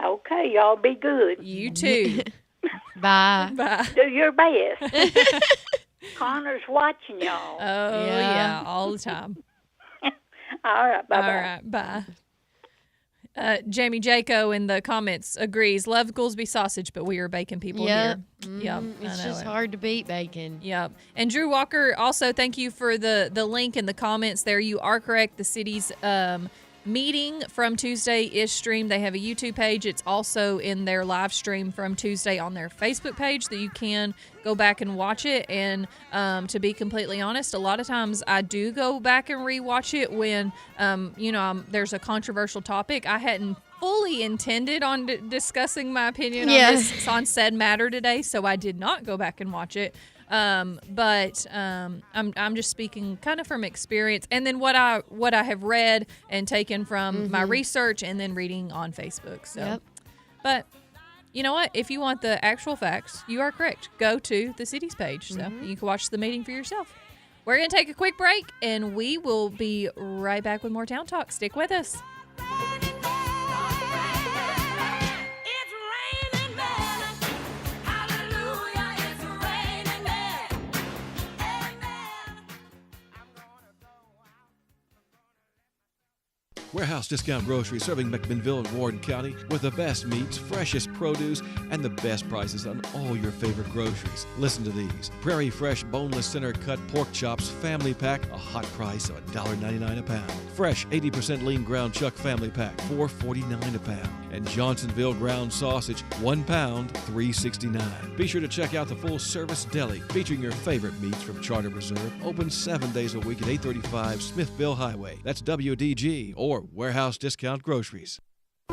Okay, y'all be good. You too. Bye. Bye. Do your best. Connor's watching y'all. Oh, yeah, all the time. All right, bye-bye. All right, bye. Jamie Jaco in the comments agrees. Love Goolsby sausage, but we are bacon people here. Yep. It's just hard to beat bacon. Yep. And Drew Walker, also thank you for the link in the comments there. You are correct. The city's meeting from Tuesday is streamed. They have a YouTube page. It's also in their live stream from Tuesday on their Facebook page that you can go back and watch it. And to be completely honest, a lot of times I do go back and rewatch it when, there's a controversial topic. I hadn't fully intended on discussing my opinion on said matter today, so I did not go back and watch it. But I'm just speaking kind of from experience, and then what I have read and taken from my research, and then reading on Facebook. So, but you know what? If you want the actual facts, you are correct. Go to the city's page, so you can watch the meeting for yourself. We're gonna take a quick break, and we will be right back with more Town Talk. Stick with us. Warehouse Discount Grocery, serving McMinnville and Warden County with the best meats, freshest produce, and the best prices on all your favorite groceries. Listen to these. Prairie Fresh Boneless Center Cut Pork Chops Family Pack, a hot price of $1.99 a pound. Fresh 80% Lean Ground Chuck Family Pack, $4.49 a pound. And Johnsonville Ground Sausage, 1 pound, $3.69. Be sure to check out the full service deli featuring your favorite meats from Charter Reserve. Open 7 days a week at 835 Smithville Highway. That's WDG or Warehouse Discount Groceries.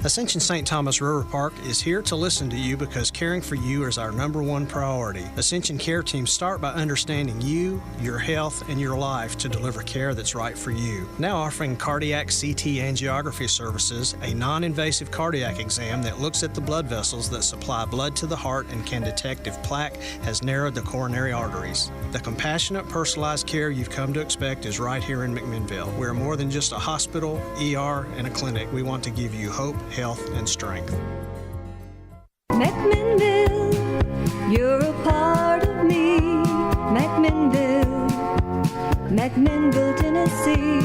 Ascension St. Thomas River Park is here to listen to you because caring for you is our #1 priority. Ascension Care Teams start by understanding you, your health, and your life to deliver care that's right for you. Now offering cardiac CT angiography services, a non-invasive cardiac exam that looks at the blood vessels that supply blood to the heart and can detect if plaque has narrowed the coronary arteries. The compassionate, personalized care you've come to expect is right here in McMinnville. We're more than just a hospital, ER, and a clinic. We want to give you hope, health, and strength. McMinnville, you're a part of me. McMinnville, McMinnville, Tennessee.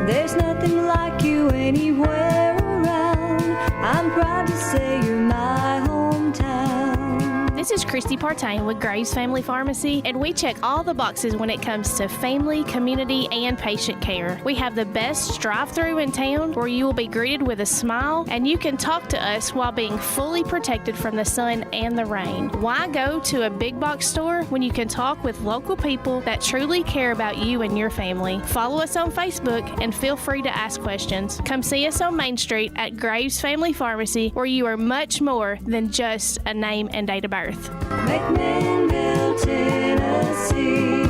There's nothing like you anywhere around. I'm proud to say you're my hometown. This is Christy Partain with Graves Family Pharmacy, and we check all the boxes when it comes to family, community, and patient care. We have the best drive-thru in town where you will be greeted with a smile, and you can talk to us while being fully protected from the sun and the rain. Why go to a big box store when you can talk with local people that truly care about you and your family? Follow us on Facebook and feel free to ask questions. Come see us on Main Street at Graves Family Pharmacy, where you are much more than just a name and date of birth. McMinnville, Tennessee.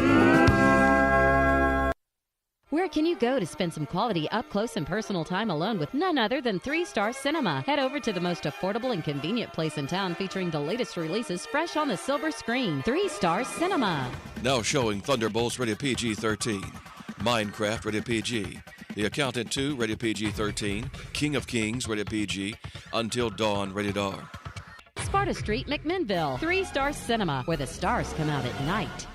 Where can you go to spend some quality up close and personal time alone with none other than 3 Star Cinema? Head over to the most affordable and convenient place in town, featuring the latest releases fresh on the silver screen. 3 Star Cinema. Now showing Thunderbolts rated PG-13, Minecraft rated PG, The Accountant 2 rated PG-13, King of Kings rated PG, Until Dawn rated R. Sparta Street, McMinnville. 3 Star Cinema, where the stars come out at night.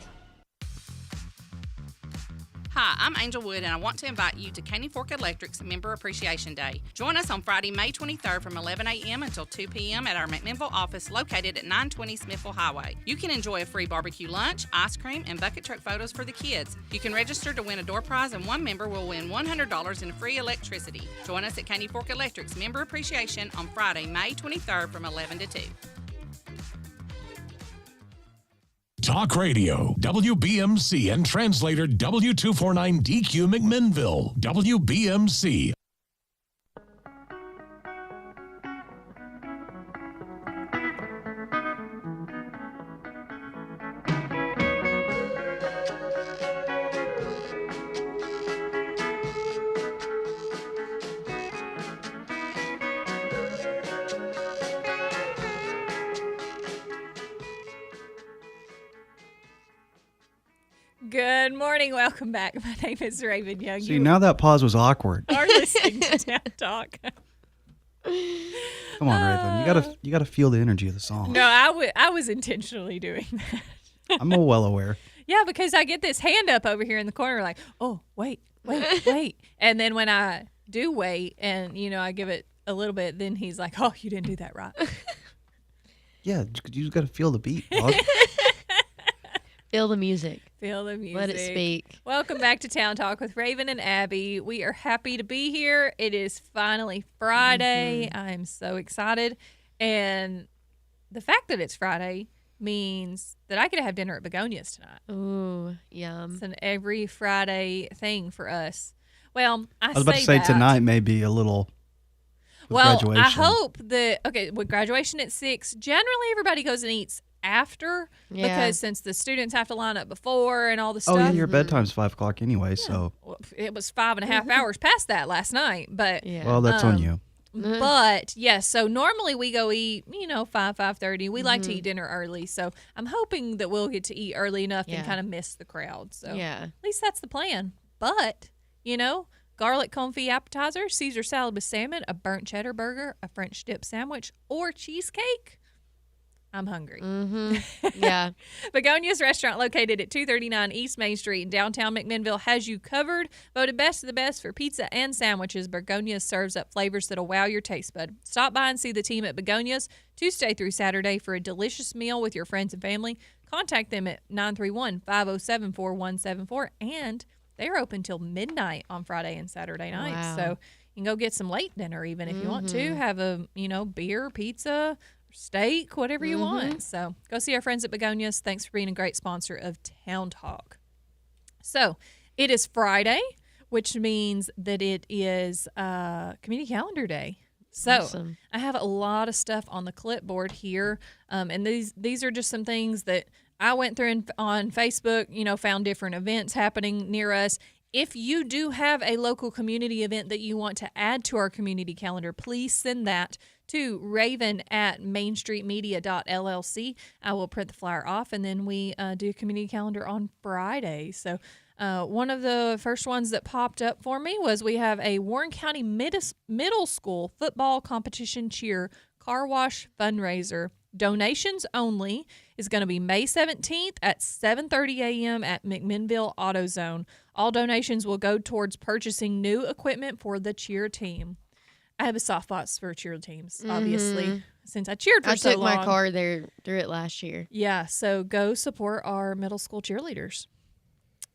Hi, I'm Angel Wood, and I want to invite you to Caney Fork Electric's Member Appreciation Day. Join us on Friday, May 23rd from 11 a.m. until 2 p.m. at our McMinnville office located at 920 Smithville Highway. You can enjoy a free barbecue lunch, ice cream, and bucket truck photos for the kids. You can register to win a door prize, and one member will win $100 in free electricity. Join us at Caney Fork Electric's Member Appreciation on Friday, May 23rd from 11 to 2. Talk Radio, WBMC, and translator W249DQ McMinnville, WBMC. Good morning. Welcome back. My name is Raven Young. See, now that pause was awkward. Are listening to Town Talk. Come on, Raven. You gotta feel the energy of the song. No, I was intentionally doing that. I'm well aware. Yeah, because I get this hand up over here in the corner like, oh, wait. And then when I do wait and, I give it a little bit, then he's like, oh, you didn't do that right. Yeah, you just gotta feel the beat, dog. Feel the music. Feel the music. Let it speak. Welcome back to Town Talk with Raven and Abby. We are happy to be here. It is finally Friday. I'm so excited. And the fact that it's Friday means that I get to have dinner at Begonias tonight. Ooh, yum. It's an every Friday thing for us. Well, I was about to say that. Tonight may be a little. Well, graduation. I hope that, with graduation at 6, generally everybody goes and eats after because since the students have to line up before and all the stuff. Oh, yeah, your bedtime's 5 o'clock anyway, so. Well, it was 5.5 hours past that last night, but. Well, that's on you. But, yes, so normally we go eat, 5:30. We like to eat dinner early, so I'm hoping that we'll get to eat early enough and kind of miss the crowd. So at least that's the plan. But, garlic confit appetizer, Caesar salad with salmon, a burnt cheddar burger, a French dip sandwich, or cheesecake. I'm hungry. Yeah. Begonias Restaurant, located at 239 East Main Street in downtown McMinnville, has you covered. Voted best of the best for pizza and sandwiches, Begonias serves up flavors that'll wow your taste bud. Stop by and see the team at Begonias Tuesday through Saturday for a delicious meal with your friends and family. Contact them at 931-507-4174, and they're open till midnight on Friday and Saturday night. Wow. So you can go get some late dinner even if you want to. Have a, beer, pizza, steak, whatever you want. So go see our friends at Begonias. Thanks for being a great sponsor of Town Talk. So it is Friday, which means that it is Community Calendar Day. So Awesome. I have a lot of stuff on the clipboard here, and these are just some things that I went through on Facebook, found different events happening near us. If you do have a local community event that you want to add to our community calendar, please send that to raven@mainstreetmedia.llc. I will print the flyer off, and then we do a community calendar on Friday. So one of the first ones that popped up for me was we have a Warren County Middle School football competition cheer car wash fundraiser. Donations only is going to be May 17th at 7:30 a.m. at McMinnville AutoZone. All donations will go towards purchasing new equipment for the cheer team. I have a soft spot for cheer teams, obviously. since I cheered for I so took long. my car there through it last year. Yeah, so go support our middle school cheerleaders.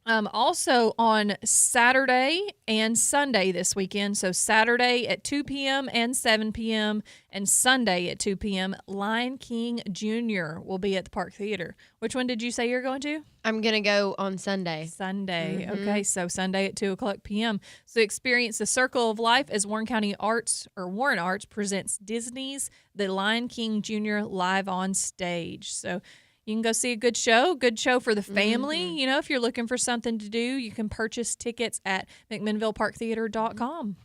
Also on Saturday and Sunday this weekend, so Saturday at 2 p.m. and 7 p.m. and Sunday at 2 p.m., Lion King Jr. will be at the Park Theater. Which one did you say you're going to? I'm going to go on Sunday. Sunday. Mhm. Okay, so Sunday at 2 o'clock p.m. So experience the Circle of Life as Warren County Arts, or Warren Arts, presents Disney's The Lion King Jr. live on stage. So you can go see a good show for the family. Mm-hmm. You know, if you're looking for something to do, you can purchase tickets at McMinnvilleParkTheater.com.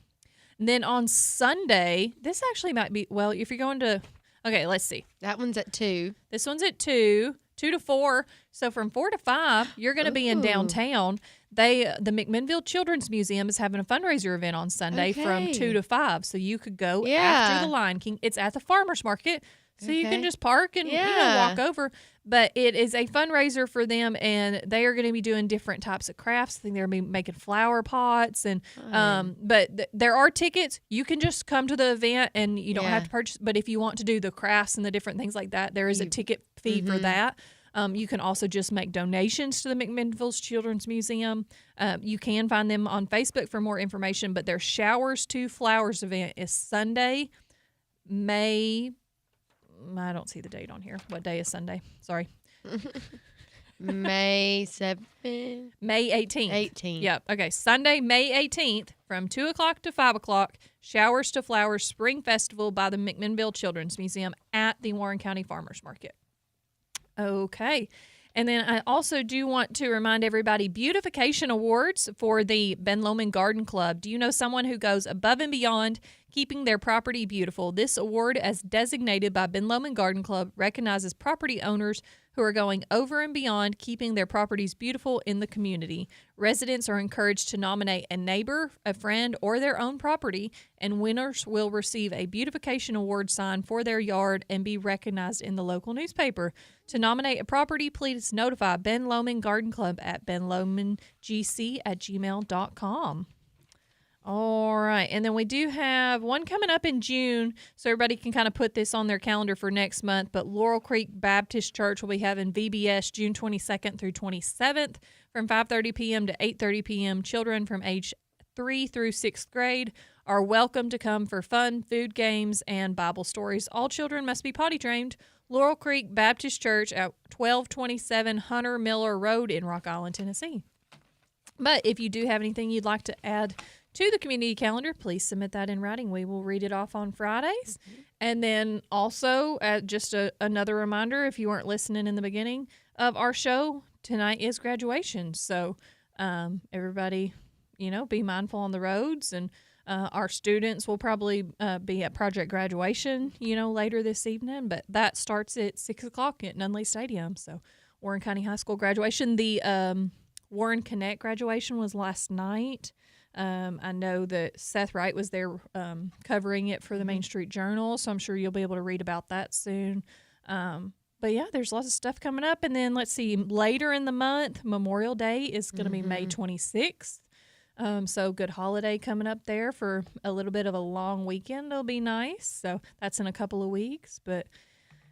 And then on Sunday, this actually might be, well, if you're going to, okay, let's see. That one's at 2. This one's at 2 to 4. So from 4 to 5, you're going to be in Ooh. downtown. The McMinnville Children's Museum is having a fundraiser event on Sunday from Okay. 2 to 5. So you could go Yeah. after the Lion King. It's at the farmer's market. So you can Okay. just park and Yeah. walk over. But it is a fundraiser for them, and they are going to be doing different types of crafts. I think they're going to be making flower pots. And but there are tickets. You can just come to the event, and you don't have Yeah. to purchase. But if you want to do the crafts and the different things like that, there is a ticket fee for that. You can also just make donations to the McMinnville's Children's Museum. You can find them on Facebook for more information. But their Showers to Flowers event is Sunday, I don't see the date on here. What day is Sunday? Sorry. May 7th. May 18th. 18th. Yep. Okay. Sunday, May 18th from 2 o'clock to 5 o'clock, Showers to Flowers Spring Festival by the McMinnville Children's Museum at the Warren County Farmers Market. Okay. And then I also do want to remind everybody, Beautification Awards for the Ben Lomond Garden Club. Do you know someone who goes above and beyond keeping their property beautiful? This award, as designated by Ben Lomond Garden Club, recognizes property owners who are going over and beyond keeping their properties beautiful in the community. Residents are encouraged to nominate a neighbor, a friend, or their own property, and winners will receive a beautification award sign for their yard and be recognized in the local newspaper. To nominate a property, please notify Ben Lomond Garden Club at benlomondgc@gmail.com. All right. And then we do have one coming up in June, so everybody can kind of put this on their calendar for next month. But Laurel Creek Baptist Church will be having VBS June 22nd through 27th from 5:30 p.m. to 8:30 p.m. Children from age 3 through 6th grade are welcome to come for fun, food, games, and Bible stories. All children must be potty trained. Laurel Creek Baptist Church at 1227 Hunter Miller Road in Rock Island, Tennessee. But if you do have anything you'd like to add to the community calendar, please submit that in writing. We will read it off on Fridays. And then also, just another reminder, if you weren't listening in the beginning of our show, tonight is graduation. So everybody, be mindful on the roads. And our students will probably be at Project Graduation, later this evening. But that starts at 6 o'clock at Nunley Stadium. So Warren County High School graduation. The Warren Connect graduation was last night. I know that Seth Wright was there covering it for the Main Street Journal, so I'm sure you'll be able to read about that soon. But yeah, there's lots of stuff coming up. And then let's see, later in the month, Memorial Day is going to be May 26th. So good holiday coming up there for a little bit of a long weekend. It'll be nice. So that's in a couple of weeks. But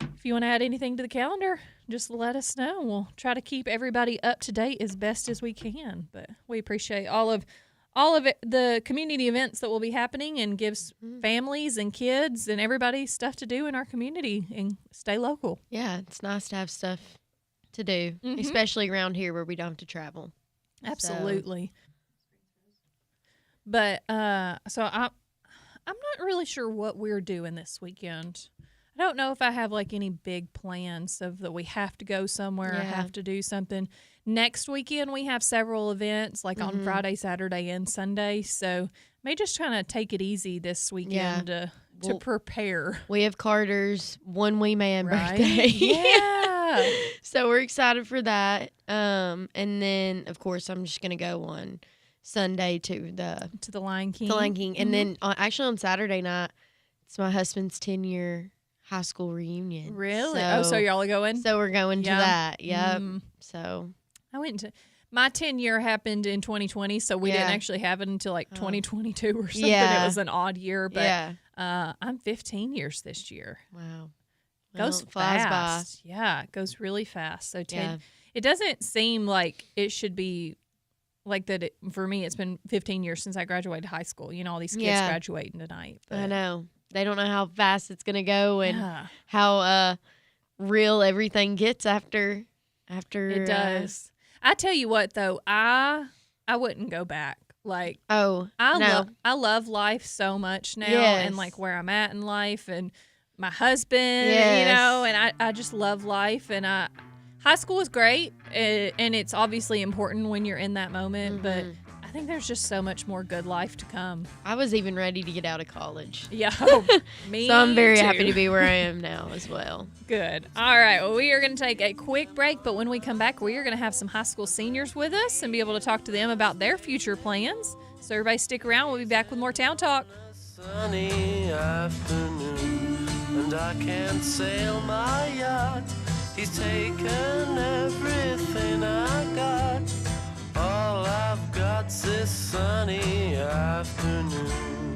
if you want to add anything to the calendar, just let us know. We'll try to keep everybody up to date as best as we can. But we appreciate all of it, the community events that will be happening, and gives families and kids and everybody stuff to do in our community and stay local. Yeah, it's nice to have stuff to do, especially around here where we don't have to travel. Absolutely. But so I'm not really sure what we're doing this weekend. I don't know if I have like any big plans of that we have to go somewhere or have to do something. Next weekend we have several events like on Friday, Saturday, and Sunday. So may just kind of take it easy this weekend to prepare. We have Carter's one wee man Right? birthday. Yeah. So we're excited for that. And then of course I'm just gonna go on Sunday to the Lion King. The Lion King. And then actually on Saturday night, it's my husband's 10-year high school reunion. Really? So y'all are going? So we're going to that. Yep. Mm. So I went to my 10-year happened in 2020, so we didn't actually have it until like 2022 or something. Yeah. It was an odd year, but I'm 15 years this year. Wow. Goes Well, it flies by. fast. Yeah, it goes really fast. So Yeah. it doesn't seem like it should be like that. For me, it's been 15 years since I graduated high school. You know, all these kids Yeah. graduating tonight. I know. They don't know how fast it's going to go and Yeah. how real everything gets after. It does. I tell you what, though, I wouldn't go back. Like, no. I love life so much now, and Yes. like where I'm at in life, and my husband, you Yes. know, and I just love life. And high school is great, and it's obviously important when you're in that moment, but I think there's just so much more good life to come. I was even ready to get out of college. Yeah, me So I'm very happy too. to be where I am now as well. Good. All right. Well, we are going to take a quick break, but when we come back, we are going to have some high school seniors with us and be able to talk to them about their future plans. So everybody stick around. We'll be back with more Town Talk. Sunny afternoon, and I can't sail my yacht. He's taken everything I got. All I've got's this sunny afternoon.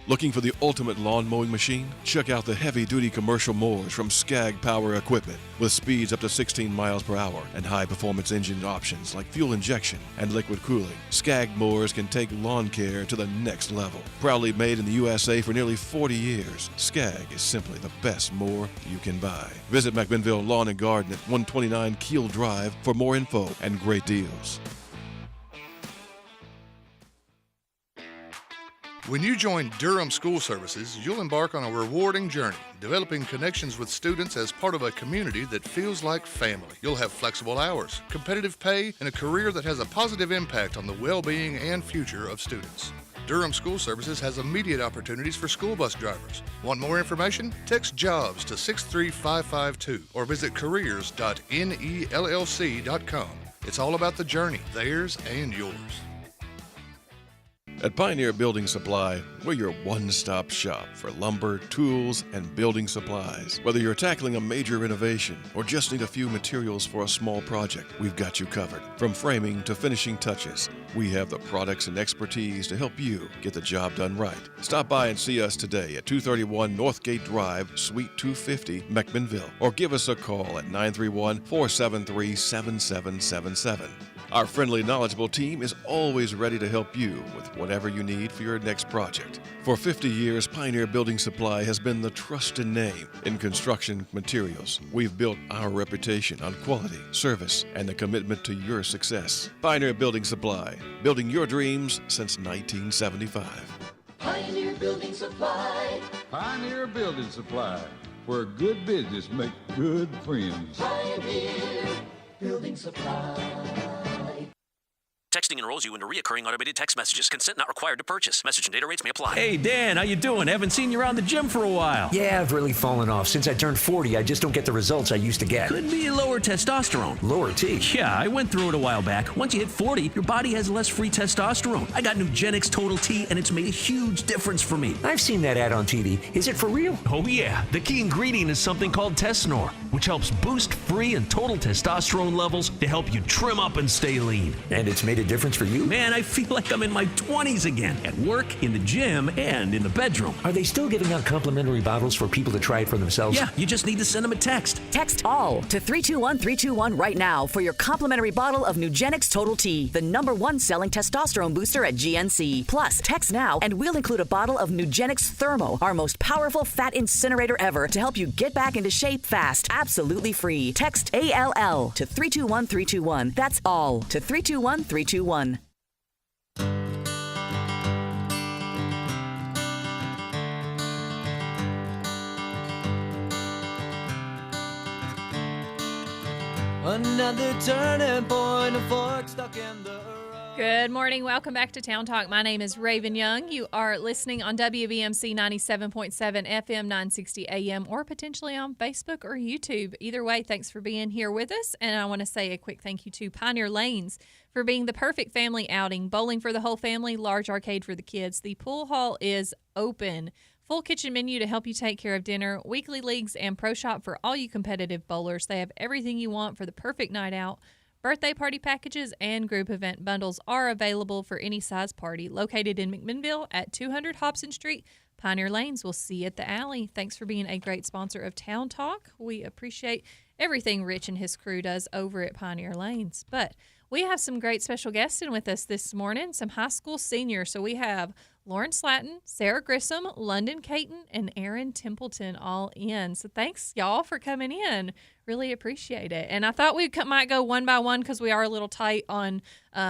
Looking for the ultimate lawn mowing machine? Check out the heavy-duty commercial mowers from Skag Power Equipment. With speeds up to 16 miles per hour and high-performance engine options like fuel injection and liquid cooling, Skag mowers can take lawn care to the next level. Proudly made in the USA for nearly 40 years, Skag is simply the best mower you can buy. Visit McMinnville Lawn and Garden at 129 Keel Drive for more info and great deals. When you join Durham School Services, you'll embark on a rewarding journey, developing connections with students as part of a community that feels like family. You'll have flexible hours, competitive pay, and a career that has a positive impact on the well-being and future of students. Durham School Services has immediate opportunities for school bus drivers. Want more information? Text JOBS to 63552 or visit careers.nellc.com. It's all about the journey, theirs and yours. At Pioneer Building Supply, we're your one-stop shop for lumber, tools, and building supplies. Whether you're tackling a major renovation or just need a few materials for a small project, we've got you covered. From framing to finishing touches, we have the products and expertise to help you get the job done right. Stop by and see us today at 231 Northgate Drive, Suite 250, McMinnville, or give us a call at 931-473-7777. Our friendly, knowledgeable team is always ready to help you with whatever you need for your next project. For 50 years, Pioneer Building Supply has been the trusted name in construction materials. We've built our reputation on quality, service, and the commitment to your success. Pioneer Building Supply, building your dreams since 1975. Pioneer Building Supply. Pioneer Building Supply, where good business make good friends. Pioneer Building Supply. Texting enrolls you into recurring automated text messages. Consent not required to purchase. Message and data rates may apply. Hey, Dan, how you doing? Haven't seen you around the gym for a while. Yeah, I've really fallen off. Since I turned 40, I just don't get the results I used to get. Could be lower testosterone. Lower T? Yeah, I went through it a while back. Once you hit 40, your body has less free testosterone. I got Nugenix Total T, and it's made a huge difference for me. I've seen that ad on TV. Is it for real? Oh, yeah. The key ingredient is something called Tesnor, which helps boost free and total testosterone levels to help you trim up and stay lean. And it's made a difference for you? Man, I feel like I'm in my 20s again, at work, in the gym, and in the bedroom. Are they still giving out complimentary bottles for people to try it for themselves? Yeah, you just need to send them a text. Text ALL to 321-321 right now for your complimentary bottle of Nugenix Total T, the #1 selling testosterone booster at GNC. Plus, text now and we'll include a bottle of Nugenix Thermo, our most powerful fat incinerator ever, to help you get back into shape fast, absolutely free. Text ALL to 321-321. That's ALL to 321-321. Another turning point, a fork stuck in the road. Good morning. Welcome back to Town Talk. My name is Raven Young. You are listening on WBMC 97.7 FM 960 AM or potentially on Facebook or YouTube. Either way, thanks for being here with us. And I want to say a quick thank you to Pioneer Lanes for being the perfect family outing. Bowling for the whole family, large arcade for the kids. The pool hall is open. Full kitchen menu to help you take care of dinner, weekly leagues, and pro shop for all you competitive bowlers. They have everything you want for the perfect night out. Birthday party packages and group event bundles are available for any size party. Located in McMinnville at 200 Hobson Street, Pioneer Lanes. We'll see you at the alley. Thanks for being a great sponsor of Town Talk. We appreciate everything Rich and his crew does over at Pioneer Lanes. But we have some great special guests in with us this morning, some high school seniors. So we have Lauren Slatton, Sarah Grissom, London Caton, and Aaron Templeton all in. So thanks, y'all, for coming in. Really appreciate it. And I thought we might go one by one because we are a little tight on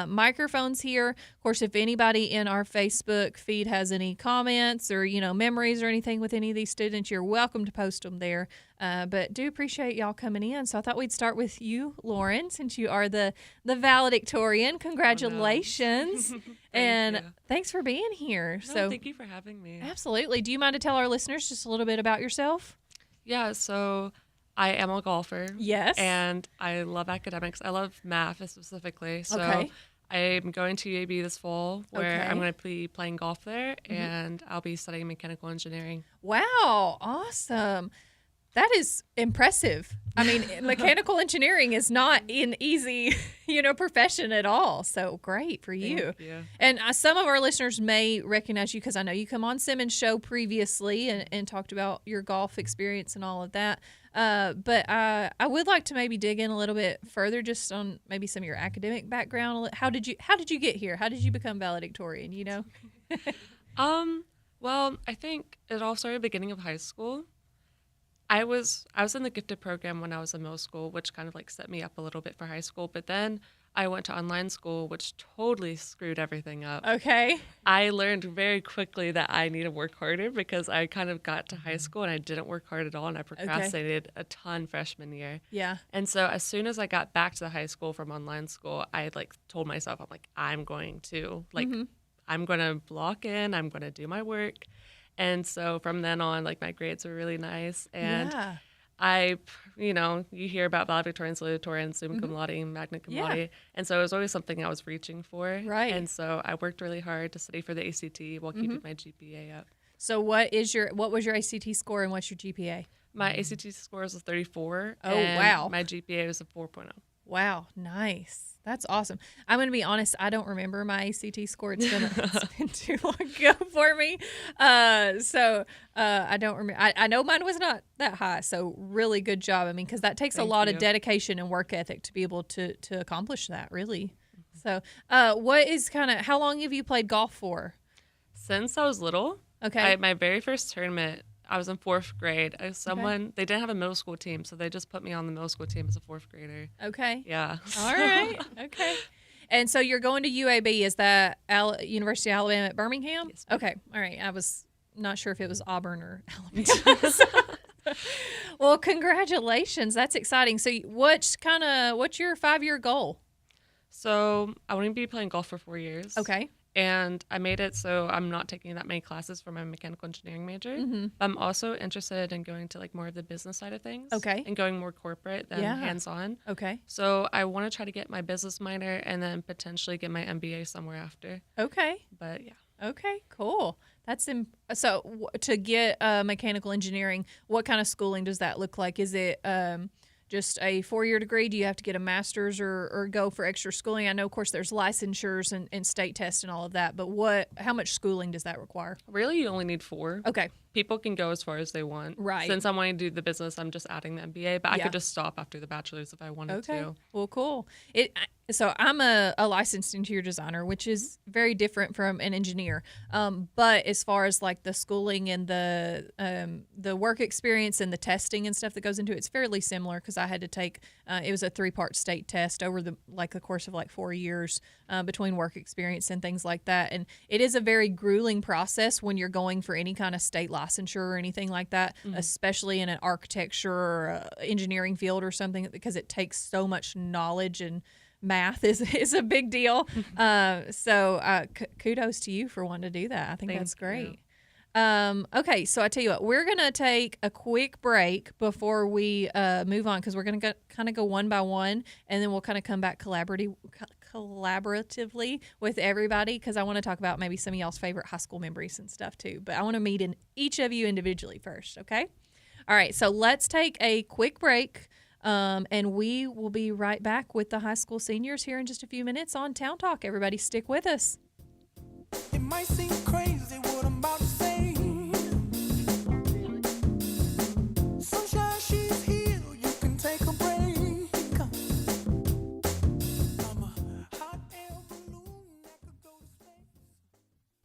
microphones here. Of course, if anybody in our Facebook feed has any comments or, memories or anything with any of these students, you're welcome to post them there. But do appreciate y'all coming in. So I thought we'd start with you, Lauren, since you are the valedictorian. Congratulations. Thanks for being here. No, thank you for having me. Absolutely. Do you mind to tell our listeners just a little bit about yourself? Yeah, so I am a golfer. Yes. And I love academics. I love math specifically. So okay. I'm going to UAB this fall where Okay. I'm going to be playing golf there, Mhm. and I'll be studying mechanical engineering. Wow. Awesome. That is impressive. I mean, mechanical engineering is not an easy, profession at all. So great for you. Thank you. And some of our listeners may recognize you because I know you come on Simmons' show previously and talked about your golf experience and all of that. But I would like to maybe dig in a little bit further just on maybe some of your academic background. How did you get here? How did you become valedictorian, Well, I think it all started at the beginning of high school. I was in the gifted program when I was in middle school, which kind of set me up a little bit for high school. But then I went to online school, which totally screwed everything up. Okay. I learned very quickly that I need to work harder because I kind of got to high school and I didn't work hard at all, and I procrastinated a ton freshman year. Yeah. And so as soon as I got back to the high school from online school, I like told myself, I'm like, I'm going to I'm going to block in, I'm going to do my work. And so from then on, like my grades were really nice. And I, you hear about valedictorian, salutatorian, summa cum laude, magna cum laude. And so it was always something I was reaching for. Right. And so I worked really hard to study for the ACT while keeping my GPA up. So what was your ACT score and what's your GPA? My ACT score is a 34. Oh, and wow. My GPA was a 4.0. Wow, nice. That's awesome. I'm going to be honest, I don't remember my ACT score. It's been too long ago for me. So I don't remember. I know mine was not that high, so really good job. I mean, because that takes a lot of dedication and work ethic to be able to accomplish that, really. So how long have you played golf for? Since I was little. Okay. My very first tournament, I was in 4th grade. They didn't have a middle school team, so they just put me on the middle school team as a 4th grader. Okay. Yeah. All right. Okay. And so you're going to UAB. Is that University of Alabama at Birmingham? Yes. Okay. All right. I was not sure if it was Auburn or Alabama. Well, congratulations. That's exciting. So what's your 5-year goal? So I want to be playing golf for 4 years. Okay. And I made it so I'm not taking that many classes for my mechanical engineering major. I'm also interested in going to like more of the business side of things. Okay. And going more corporate than hands-on. Okay. So I want to try to get my business minor and then potentially get my MBA somewhere after. Okay. But yeah. Okay, cool. So to get mechanical engineering, what kind of schooling does that look like? Is it just a 4-year degree? Do you have to get a master's or go for extra schooling? I know, of course, there's licensures and state tests and all of that, but how much schooling does that require? Really, you only need 4. Okay. People can go as far as they want. Right. Since I'm wanting to do the business, I'm just adding the MBA, but I could just stop after the bachelor's if I wanted to. Well, cool. So I'm a licensed interior designer, which is very different from an engineer. But as far as like the schooling and the work experience and the testing and stuff that goes into it, it's fairly similar because I had to take it was a 3-part state test over the course of like 4 years between work experience and things like that. And it is a very grueling process when you're going for any kind of state licensure or anything like that, especially in an architecture or engineering field or something, because it takes so much knowledge, and math is a big deal. So kudos to you for wanting to do that. I think that's great. Okay, so I tell you what, we're going to take a quick break before we move on, because we're going to kind of go one by one, and then we'll kind of come back collaboratively with everybody, because I want to talk about maybe some of y'all's favorite high school memories and stuff too. But I want to meet in each of you individually first, okay? All right, so let's take a quick break. And we will be right back with the high school seniors here in just a few minutes on Town Talk. Everybody stick with us. It might seem crazy what I'm about to say. Sunshine, she's here, you can take a break. I'm a hot air balloon that could go to space.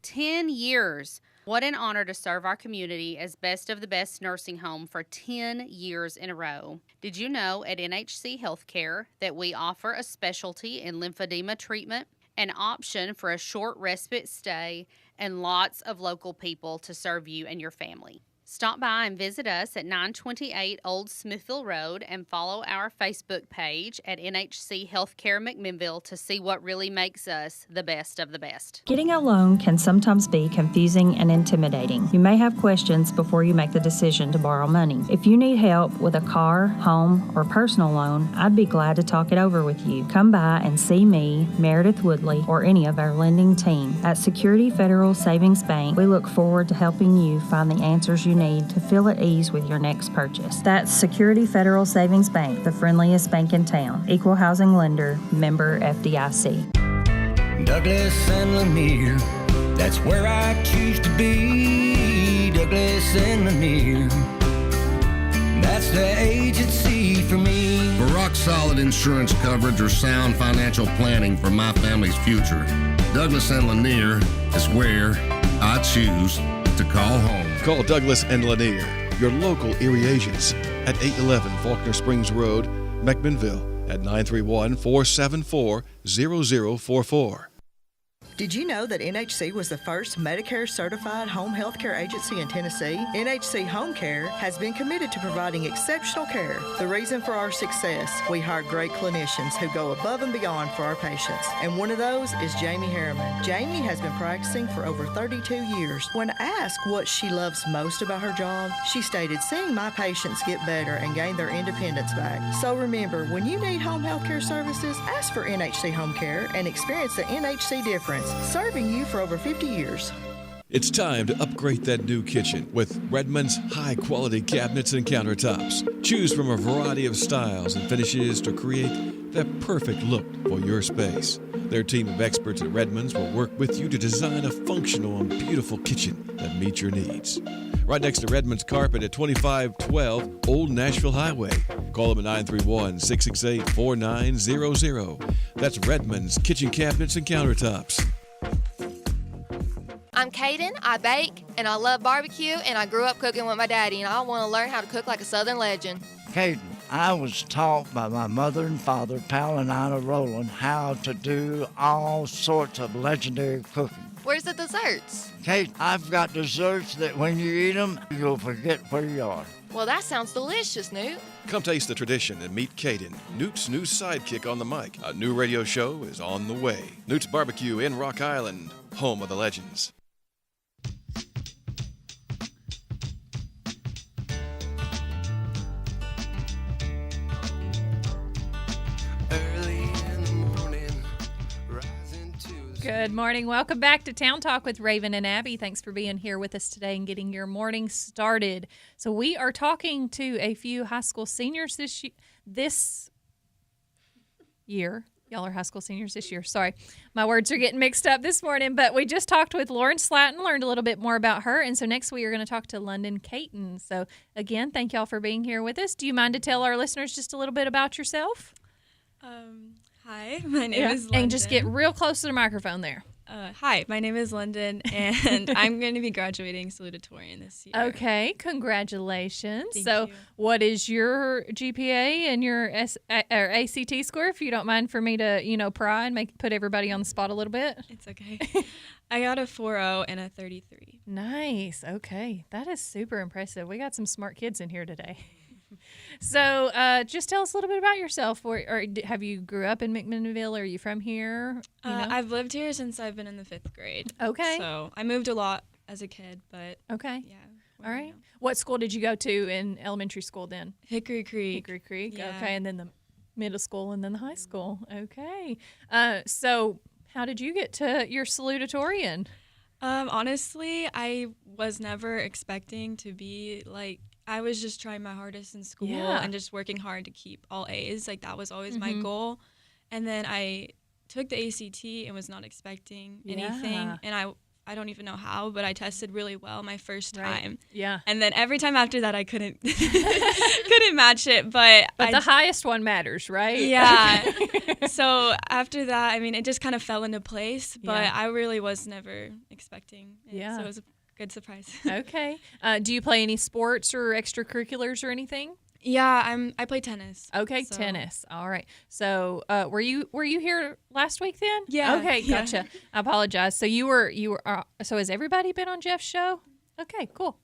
10 years. What an honor to serve our community as Best of the Best Nursing Home for 10 years in a row. Did you know at NHC Healthcare that we offer a specialty in lymphedema treatment, an option for a short respite stay, and lots of local people to serve you and your family? Stop by and visit us at 928 Old Smithville Road and follow our Facebook page at NHC Healthcare McMinnville to see what really makes us the best of the best. Getting a loan can sometimes be confusing and intimidating. You may have questions before you make the decision to borrow money. If you need help with a car, home, or personal loan, I'd be glad to talk it over with you. Come by and see me, Meredith Woodley, or any of our lending team. At Security Federal Savings Bank, we look forward to helping you find the answers you need to feel at ease with your next purchase. That's Security Federal Savings Bank, the friendliest bank in town. Equal housing lender, member FDIC. Douglas and Lanier, that's where I choose to be. Douglas and Lanier, that's the agency for me. For rock-solid insurance coverage or sound financial planning for my family's future, Douglas and Lanier is where I choose to call home. Call Douglas and Lanier, your local Erie agents, at 811 Faulkner Springs Road, McMinnville. at 931-474-0044. Did you know that NHC was the first Medicare certified home health care agency in Tennessee? NHC Home Care has been committed to providing exceptional care. The reason for our success, we hire great clinicians who go above and beyond for our patients. And one of those is Jamie Harriman. Jamie has been practicing for over 32 years. When asked what she loves most about her job, she stated, seeing my patients get better and gain their independence back. So remember, when you need home health care services, ask for NHC Home Care and experience the NHC difference. Serving you for over 50 years. It's time to upgrade that new kitchen with Redmond's high-quality cabinets and countertops. Choose from a variety of styles and finishes to create the perfect look for your space. Their team of experts at Redmond's will work with you to design a functional and beautiful kitchen that meets your needs. Right next to Redmond's Carpet at 2512 Old Nashville Highway. Call them at 931-668-4900. That's Redmond's Kitchen Cabinets and Countertops. I'm Kaden, I bake, and I love barbecue, and I grew up cooking with my daddy, and I want to learn how to cook like a Southern legend. Kaden, I was taught by my mother and father, Pal and Ina Rowland, how to do all sorts of legendary cooking. Where's the desserts? Kate, I've got desserts that when you eat them, you'll forget where you are. Well, that sounds delicious, Newt. Come taste the tradition and meet Kaden, Newt's new sidekick on the mic. A new radio show is on the way. Newt's Barbecue in Rock Island, home of the legends. Good morning. Welcome back to Town Talk with Raven and Abby. Thanks for being here with us today and getting your morning started. So we are talking to a few high school seniors this year. Y'all are high school seniors this year. Sorry, my words are getting mixed up this morning. But we just talked with Lauren Slatton, learned a little bit more about her. And so next we are going to talk to London Caton. So again, thank y'all for being here with us. Do you mind to tell our listeners just a little bit about yourself? Hi, my name is London. And just get real close to the microphone there. Hi, my name is London, and I'm going to be graduating salutatorian this year. Okay, congratulations. Thank so you. what is your GPA and your ACT score, if you don't mind for me to, pry and put everybody on the spot a little bit? It's okay. I got a 4.0 and a 33. Nice. Okay, that is super impressive. We got some smart kids in here today. So just tell us a little bit about yourself. Or have you grew up in McMinnville? Are you from here? I've lived here since I've been in the 5th grade. Okay. So I moved a lot as a kid, but okay. Yeah. All right. What school did you go to in elementary school then? Hickory Creek. Hickory Creek. Yeah. Okay. And then the middle school and then the high school. Okay. So how did you get to your salutatorian? Honestly, I was never expecting to be I was just trying my hardest in school and just working hard to keep all A's. That was always my goal. And then I took the ACT and was not expecting anything. And I don't even know how, but I tested really well my first time. Yeah. And then every time after that, I couldn't match it. But the highest one matters, right? Yeah. So after that, it just kind of fell into place. But I really was never expecting it. Yeah. So it was a good surprise. Okay. Do you play any sports or extracurriculars or anything? Yeah, I play tennis. Okay, so. Tennis. All right. So, were you here last week then? Yeah. Okay, gotcha. Yeah. I apologize. So you were. So has everybody been on Jeff's show? Okay, cool.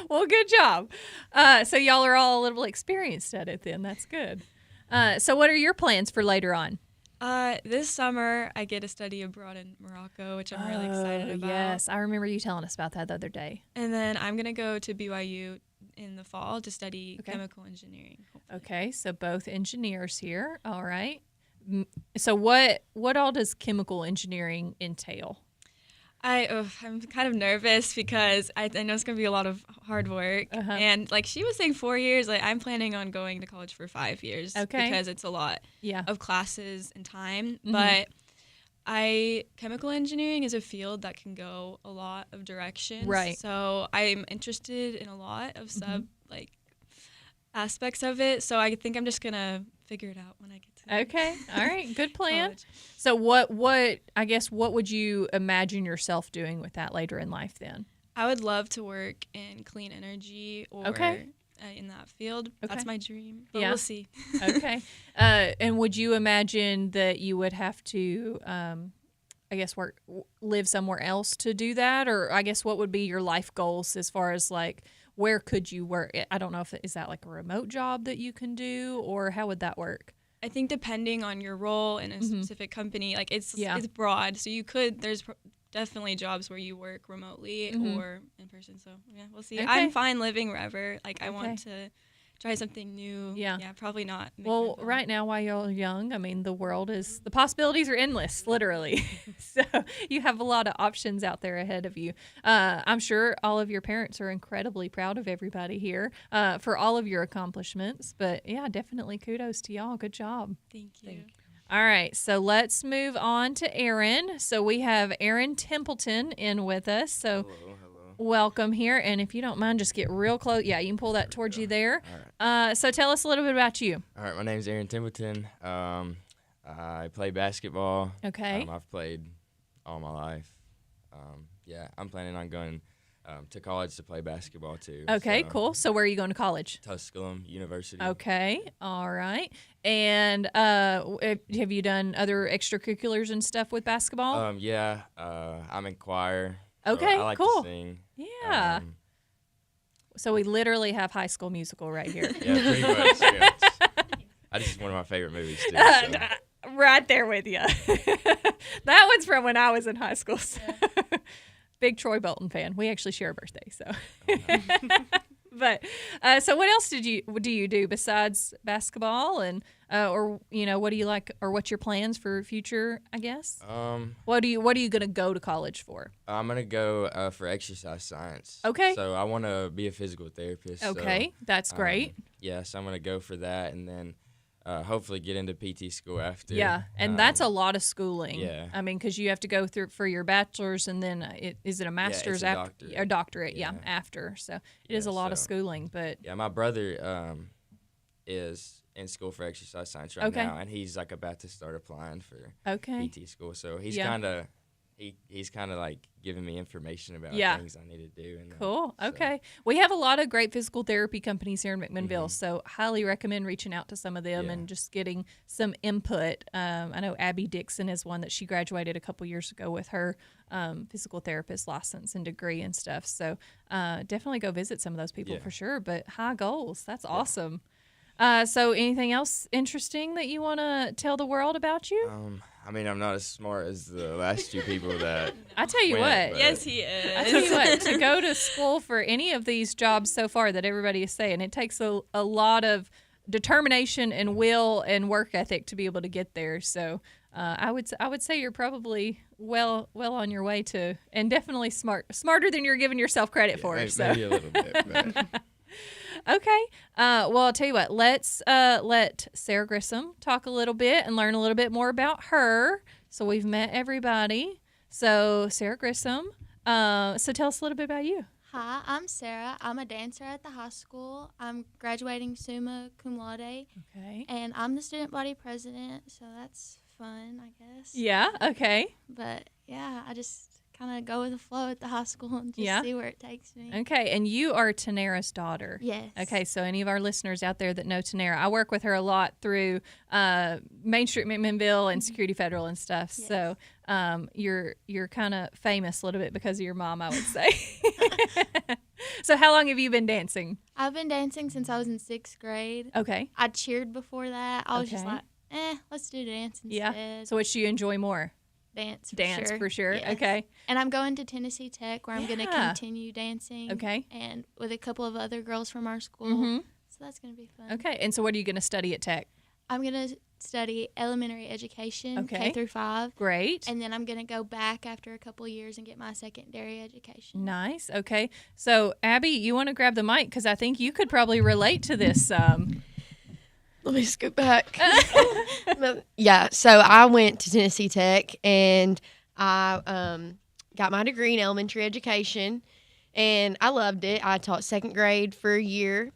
Well, good job. So y'all are all a little experienced at it then. That's good. So what are your plans for later on? This summer, I get to study abroad in Morocco, which I'm really excited about. Yes, I remember you telling us about that the other day. And then I'm going to go to BYU in the fall to study chemical engineering. Hopefully. Okay, so both engineers here. All right. So what all does chemical engineering entail? I'm kind of nervous because I know it's going to be a lot of hard work. And she was saying 4 years, I'm planning on going to college for 5 years because it's a lot of classes and time. Mm-hmm. But chemical engineering is a field that can go a lot of directions. Right. So I'm interested in a lot of aspects of it. So I think I'm just going to figure it out when I get to Okay. All right. Good plan. college. So what would you imagine yourself doing with that later in life then? I would love to work in clean energy or in that field. That's my dream. But we'll see. Okay. And would you imagine that you would have to, I guess, live somewhere else to do that? Or I guess what would be your life goals as far as like, where could you work? I don't know is that like a remote job that you can do, or how would that work? I think depending on your role in a specific company, like it's broad. So there's definitely jobs where you work remotely or in person. So yeah, we'll see. Okay. I'm fine living wherever. Like I want to try something new. Yeah, probably not. Well, right now while you're young, I mean, the possibilities are endless, literally. So you have a lot of options out there ahead of you. I'm sure all of your parents are incredibly proud of everybody here for all of your accomplishments. But yeah, definitely kudos to y'all. Good job. Thank you. All right, so let's move on to Aaron. So we have Aaron Templeton in with us. So hello. Welcome here. And if you don't mind, just get real close. Yeah, you can pull that towards you there. All right. So tell us a little bit about you. All right, my name's Aaron Templeton. I play basketball. Okay. I've played all my life. I'm planning on going to college to play basketball too. Okay, cool. So where are you going to college? Tusculum University. Okay, all right. And have you done other extracurriculars and stuff with basketball? I'm in choir. Okay, so I like cool. to sing. Yeah. So we literally have High School Musical right here. Yeah, pretty much. Yeah. This is one of my favorite movies too. So. Right there with you. That one's from when I was in high school. So. Big Troy Bolton fan. We actually share a birthday, so. But so what else do you do besides basketball and or what do you like, or what's your plans for future, I guess? What are you going to go to college for? I'm going to go for exercise science. Okay. So I want to be a physical therapist. Okay, so, that's great. So I'm going to go for that, and then hopefully get into PT school after. Yeah, and that's a lot of schooling. Yeah. I mean, because you have to go through for your bachelor's, and then is it a master's after? A doctorate, after. So it is a lot of schooling, but. Yeah, my brother is in school for exercise science right now, and he's like about to start applying for PT school. So he's kind of he's kind of like giving me information about things I need to do. And cool. Okay. We have a lot of great physical therapy companies here in McMinnville, so highly recommend reaching out to some of them and just getting some input. I know Abby Dixon is one that she graduated a couple years ago with her physical therapist license and degree and stuff. So definitely go visit some of those people for sure. But high goals. That's awesome. So anything else interesting that you want to tell the world about you? I mean, I'm not as smart as the last two people that I tell you what. Yes, he is. I tell you what, to go to school for any of these jobs so far that everybody is saying, it takes a lot of determination and will and work ethic to be able to get there. So I would say you're probably well on your way to, and definitely smarter than you're giving yourself credit for. Maybe a little bit. But. Okay. Well, I'll tell you what. Let's let Sarah Grissom talk a little bit and learn a little bit more about her. So we've met everybody. So Sarah Grissom. So tell us a little bit about you. Hi, I'm Sarah. I'm a dancer at the high school. I'm graduating summa cum laude. Okay. And I'm the student body president, so that's fun, I guess. Yeah. Okay. But yeah, I just kind of go with the flow at the high school and just see where it takes me. Okay, and you are Tanera's daughter. Yes. Okay, so any of our listeners out there that know Tanera, I work with her a lot through Main Street McMinnville and Security Federal and stuff. Yes. So you're kind of famous a little bit because of your mom, I would say. So how long have you been dancing? I've been dancing since I was in 6th grade. Okay. I cheered before that. I was just like, let's do dance instead. Yeah. So which do you enjoy more? Dance for sure. Yes. Okay. And I'm going to Tennessee Tech where I'm going to continue dancing. Okay. And with a couple of other girls from our school. So that's going to be fun. Okay. And so what are you going to study at Tech? I'm going to study elementary education, K through 5. Great. And then I'm going to go back after a couple years and get my secondary education. Nice. Okay. So Abby, you want to grab the mic because I think you could probably relate to this. Let me scoot back. Yeah, so I went to Tennessee Tech, and I got my degree in elementary education, and I loved it. I taught 2nd grade for a year,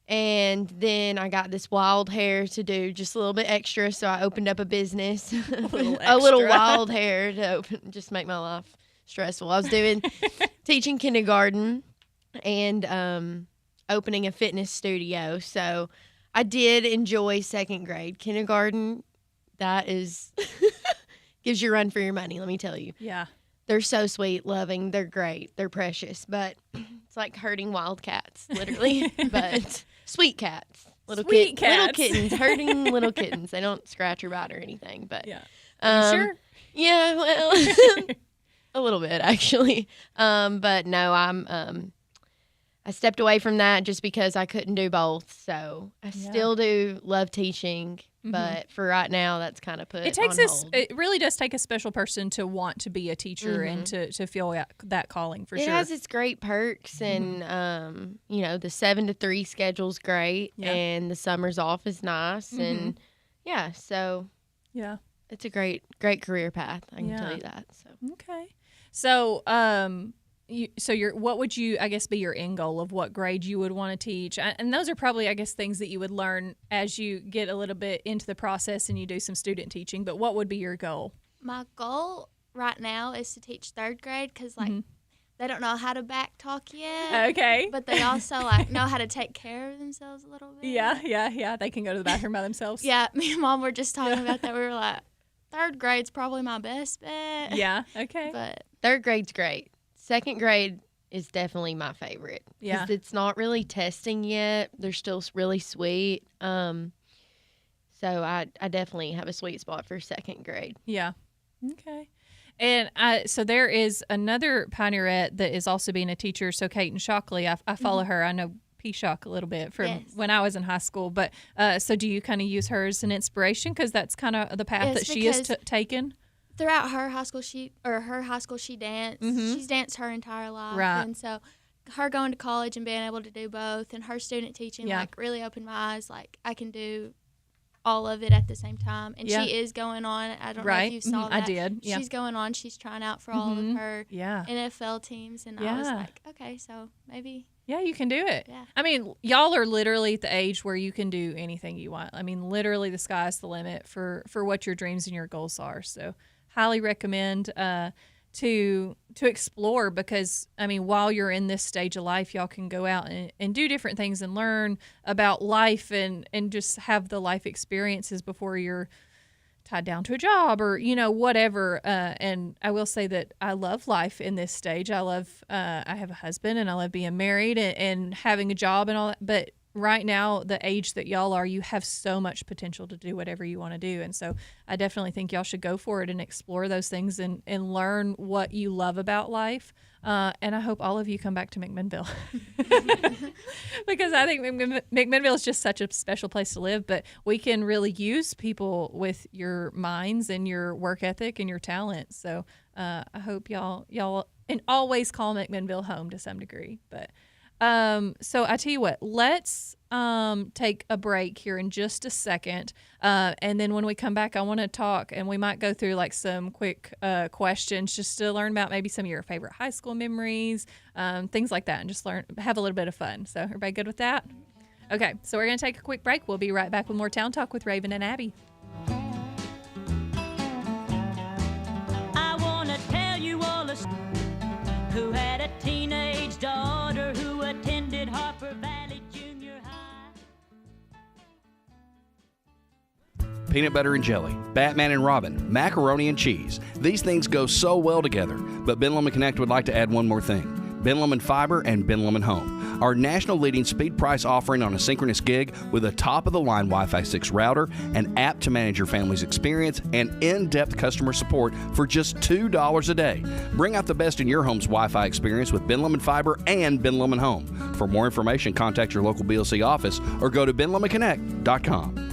and then I got this wild hair to do just a little bit extra, so I opened up a business, a little wild hair to just make my life stressful. I was doing teaching kindergarten, and opening a fitness studio. So I did enjoy second grade. Kindergarten, that is gives you a run for your money, let me tell you. Yeah. They're so sweet, loving, they're great, they're precious, but it's like herding wild cats, literally. But sweet cats. Little kittens, herding little kittens. They don't scratch or bite or anything, but yeah. Sure? Yeah, well, a little bit actually. But no, I stepped away from that just because I couldn't do both. So I still do love teaching, but for right now, that's kind of put on hold. It really does take a special person to want to be a teacher and to feel that calling for sure. It has its great perks, and the 7 to 3 schedule's great, and the summers off is nice, and so it's a great career path. I can tell you that. So okay, so what would you, I guess, be your end goal of what grade you would want to teach? And those are probably, I guess, things that you would learn as you get a little bit into the process and you do some student teaching. But what would be your goal? My goal right now is to teach 3rd grade because, they don't know how to back talk yet. Okay. But they also, know how to take care of themselves a little bit. Yeah. They can go to the bathroom by themselves. Yeah, me and Mom were just talking about that. We were like, 3rd grade's probably my best bet. Yeah, okay. But 3rd grade's great. 2nd grade is definitely my favorite. Yeah. Because it's not really testing yet. They're still really sweet. So I definitely have a sweet spot for 2nd grade. Yeah. Okay. And so there is another Pioneerette that is also being a teacher. So Kaiten Shockley, I follow her. I know P. Shock a little bit from when I was in high school. But so do you kind of use her as an inspiration? Because that's kind of the path that she has taken. Throughout her high school, she danced. She's danced her entire life, right? And so, her going to college and being able to do both, and her student teaching, really opened my eyes. Like I can do all of it at the same time. And she is going on. I don't know if you saw that. I did. Yeah. She's going on. She's trying out for all of her NFL teams, and I was like, okay, so maybe. Yeah, you can do it. Yeah. I mean, y'all are literally at the age where you can do anything you want. I mean, literally the sky's the limit for what your dreams and your goals are. So highly recommend to explore, because I mean, while you're in this stage of life, y'all can go out and do different things and learn about life and just have the life experiences before you're tied down to a job or whatever. And I will say that I love life in this stage. I have a husband and I love being married and having a job and all that, but right now, the age that y'all are, you have so much potential to do whatever you want to do. And so I definitely think y'all should go for it and explore those things and learn what you love about life. And I hope all of you come back to McMinnville because I think McMinnville is just such a special place to live, but we can really use people with your minds and your work ethic and your talent. So I hope y'all and always call McMinnville home to some degree, but so I tell you what, let's take a break here in just a second. And then when we come back, I want to talk, and we might go through like some quick questions just to learn about maybe some of your favorite high school memories, things like that, and just have a little bit of fun. So everybody good with that? Okay, so we're going to take a quick break. We'll be right back with more Town Talk with Raven and Abby. I want to tell you all who had a teenage daughter who attended Harper Valley Junior High. Peanut butter and jelly, Batman and Robin, macaroni and cheese. These things go so well together, but Ben Lomond Connect would like to add one more thing. Ben Lomond Fiber and Ben Lomond Home. Our national leading speed price offering on a synchronous gig with a top-of-the-line Wi-Fi 6 router, an app to manage your family's experience, and in-depth customer support for just $2 a day. Bring out the best in your home's Wi-Fi experience with Ben Lomond Fiber and Ben Lomond Home. For more information, contact your local BLC office or go to benlomondconnect.com.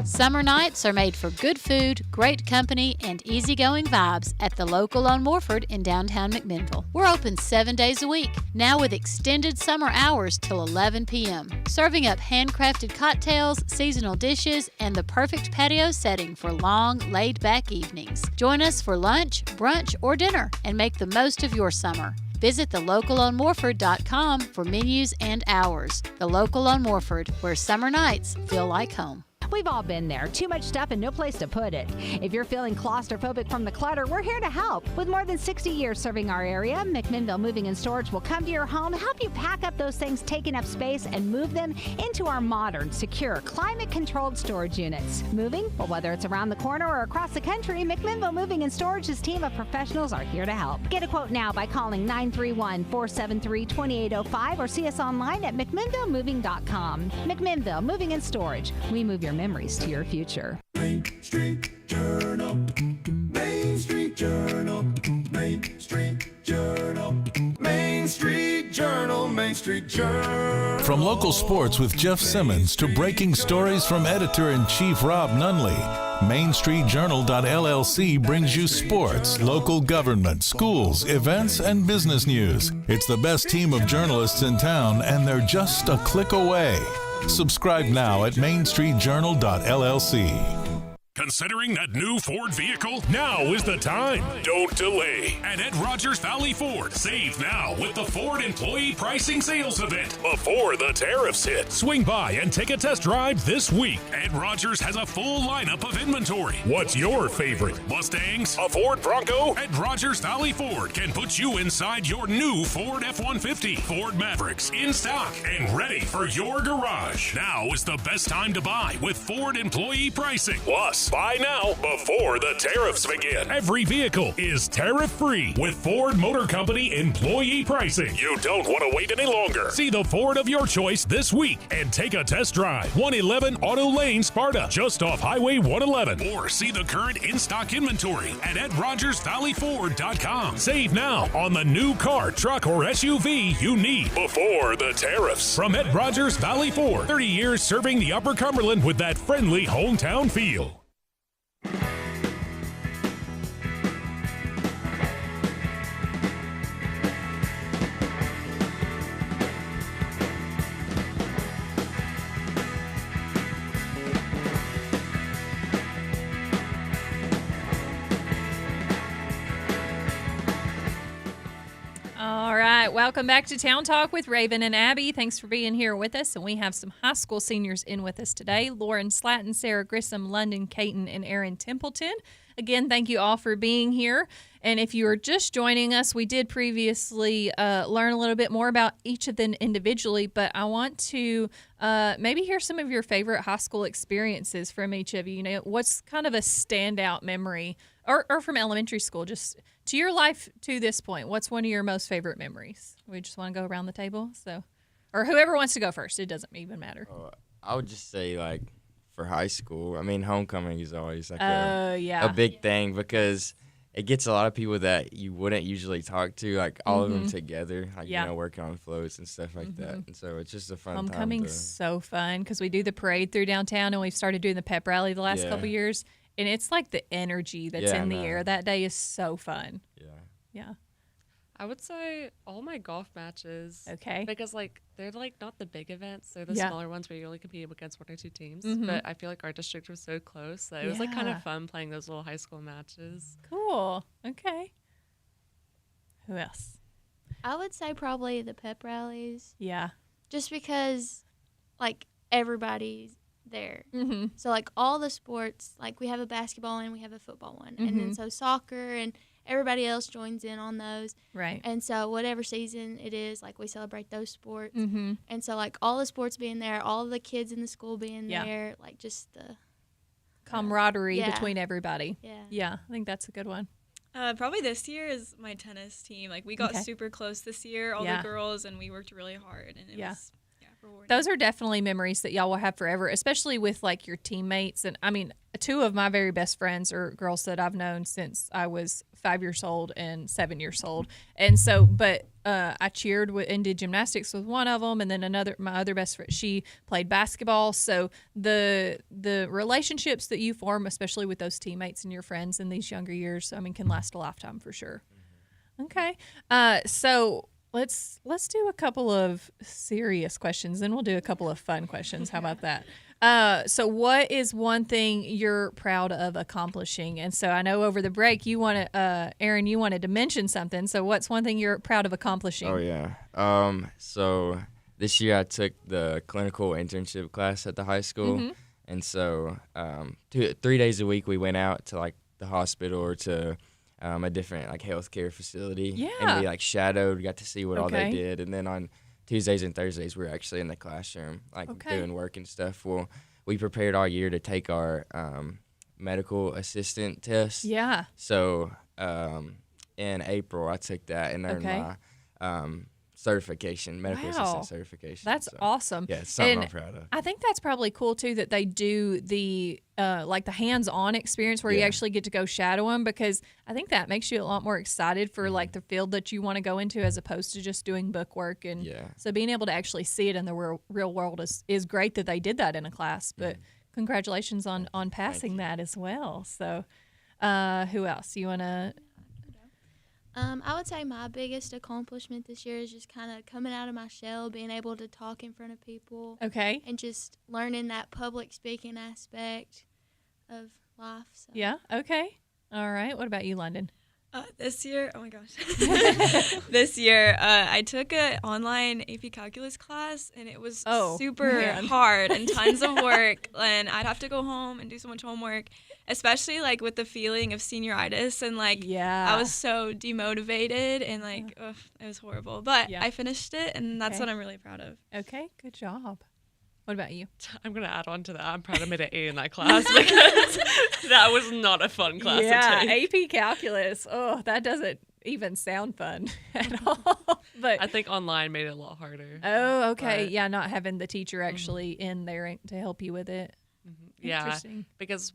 Summer nights are made for good food, great company, and easygoing vibes at the Local on Morford in downtown McMinnville. We're open 7 days a week, now with extended summer hours till 11 p.m., serving up handcrafted cocktails, seasonal dishes, and the perfect patio setting for long, laid-back evenings. Join us for lunch, brunch, or dinner, and make the most of your summer. Visit thelocalonmorford.com for menus and hours. The Local on Morford, where summer nights feel like home. We've all been there. Too much stuff and no place to put it. If you're feeling claustrophobic from the clutter, we're here to help. With more than 60 years serving our area, McMinnville Moving and Storage will come to your home, help you pack up those things taking up space, and move them into our modern, secure, climate-controlled storage units. Moving? Well, whether it's around the corner or across the country, McMinnville Moving and Storage's team of professionals are here to help. Get a quote now by calling 931-473-2805 or see us online at McMinnvilleMoving.com. McMinnville Moving and Storage. We move your memories to your future. Main Street Journal. Main Street Journal. Main Street Journal. Main Street Journal. Main Street Journal. From local sports with Jeff Simmons to breaking stories from editor-in-chief Rob Nunley, MainStreetJournal.LLC brings you sports, local government, schools, events, and business news. It's the best team of journalists in town, and they're just a click away. Subscribe now at MainStreetJournal.LLC. Considering that new Ford vehicle? Now is the time. Don't delay. At Ed Rogers Valley Ford, save now with the Ford Employee Pricing Sales Event before the tariffs hit. Swing by and take a test drive this week. Ed Rogers has a full lineup of inventory. What's your favorite? Mustangs? A Ford Bronco? Ed Rogers Valley Ford can put you inside your new Ford F-150, Ford Mavericks in stock and ready for your garage. Now is the best time to buy with Ford Employee Pricing. Plus, buy now before the tariffs begin. Every vehicle is tariff-free with Ford Motor Company Employee Pricing. You don't want to wait any longer. See the Ford of your choice this week and take a test drive. 111 Auto Lane, Sparta, just off Highway 111. Or see the current in-stock inventory at EdRogersValleyFord.com. Save now on the new car, truck, or SUV you need before the tariffs. From Ed Rogers Valley Ford, 30 years serving the Upper Cumberland with that friendly hometown feel. All right, welcome back to Town Talk with Raven and Abby. Thanks for being here with us. And we have some high school seniors in with us today. Lauren Slatton, Sarah Grissom, London Caton, and Aaron Templeton. Again, thank you all for being here. And if you are just joining us, we did previously learn a little bit more about each of them individually, but I want to maybe hear some of your favorite high school experiences from each of you. You know, what's kind of a standout memory, or from elementary school, just to your life to this point? What's one of your most favorite memories? We just want to go around the table, so, or whoever wants to go first. It doesn't even matter. I would just say, like, for high school, I mean, homecoming is always like a big thing because it gets a lot of people that you wouldn't usually talk to, like all of them together, like, you know, working on floats and stuff like that. And so it's just a fun time. Homecoming's so fun because we do the parade through downtown, and we've started doing the pep rally the last couple years. And it's like the energy that's in the air that day is so fun. Yeah. I would say all my golf matches. Okay. Because, like, they're, like, not the big events. They're the smaller ones where you only compete against one or two teams. But I feel like our district was so close that it was, like, kind of fun playing those little high school matches. Cool. Okay. Who else? I would say probably the pep rallies. Yeah. Just because, like, everybody's there. So, like, all the sports, like, we have a basketball and we have a football one. And then so soccer and everybody else joins in on those. Right. And so whatever season it is, like, we celebrate those sports. And so, like, all the sports being there, all the kids in the school being there, like, just the camaraderie between everybody. Yeah, I think that's a good one. Probably this year is my tennis team. Like, we got super close this year, all the girls, and we worked really hard. And it was rewarding. Those are definitely memories that y'all will have forever, especially with, like, your teammates. And, I mean, two of my very best friends are girls that I've known since I was 5 years old and 7 years old. And so, but I cheered and did gymnastics with one of them, and then my other best friend, she played basketball. So the relationships that you form, especially with those teammates and your friends in these younger years, I mean, can last a lifetime for sure. Okay. So let's do a couple of serious questions, then we'll do a couple of fun questions. How about that? So what is one thing you're proud of accomplishing? And so I know over the break Aaron, you wanted to mention something. So what's one thing you're proud of accomplishing? Oh, yeah. So this year I took the clinical internship class at the high school. And so 3 days a week we went out to like the hospital or to a different like healthcare facility. Yeah. And we like shadowed, got to see what all they did. And then on Tuesdays and Thursdays we were actually in the classroom like doing work and stuff. Well, we prepared all year to take our medical assistant test. Yeah. So in April I took that and earned my certification, medical assistant certification. That's awesome. Yeah, it's something I'm proud of. I think that's probably cool too that they do the like the hands-on experience where you actually get to go shadow them, because I think that makes you a lot more excited for like the field that you want to go into as opposed to just doing book work. And so being able to actually see it in the real world is great that they did that in a class. But congratulations on passing that as well. So who else? You want to... I would say my biggest accomplishment this year is just kind of coming out of my shell, being able to talk in front of people. Okay. And just learning that public speaking aspect of life. So. Yeah, okay. All right. What about you, London? This year, oh my gosh. This year, I took an online AP Calculus class, and it was super hard and tons of work. And I'd have to go home and do so much homework, especially like with the feeling of senioritis. And like, I was so demotivated and like, it was horrible. But I finished it, and that's what I'm really proud of. Okay, good job. What about you? I'm going to add on to that. I'm proud I made an A in that class because that was not a fun class to take. AP Calculus. Oh, that doesn't even sound fun at all. But I think online made it a lot harder. Oh, okay. Yeah, not having the teacher actually in there to help you with it. Yeah, because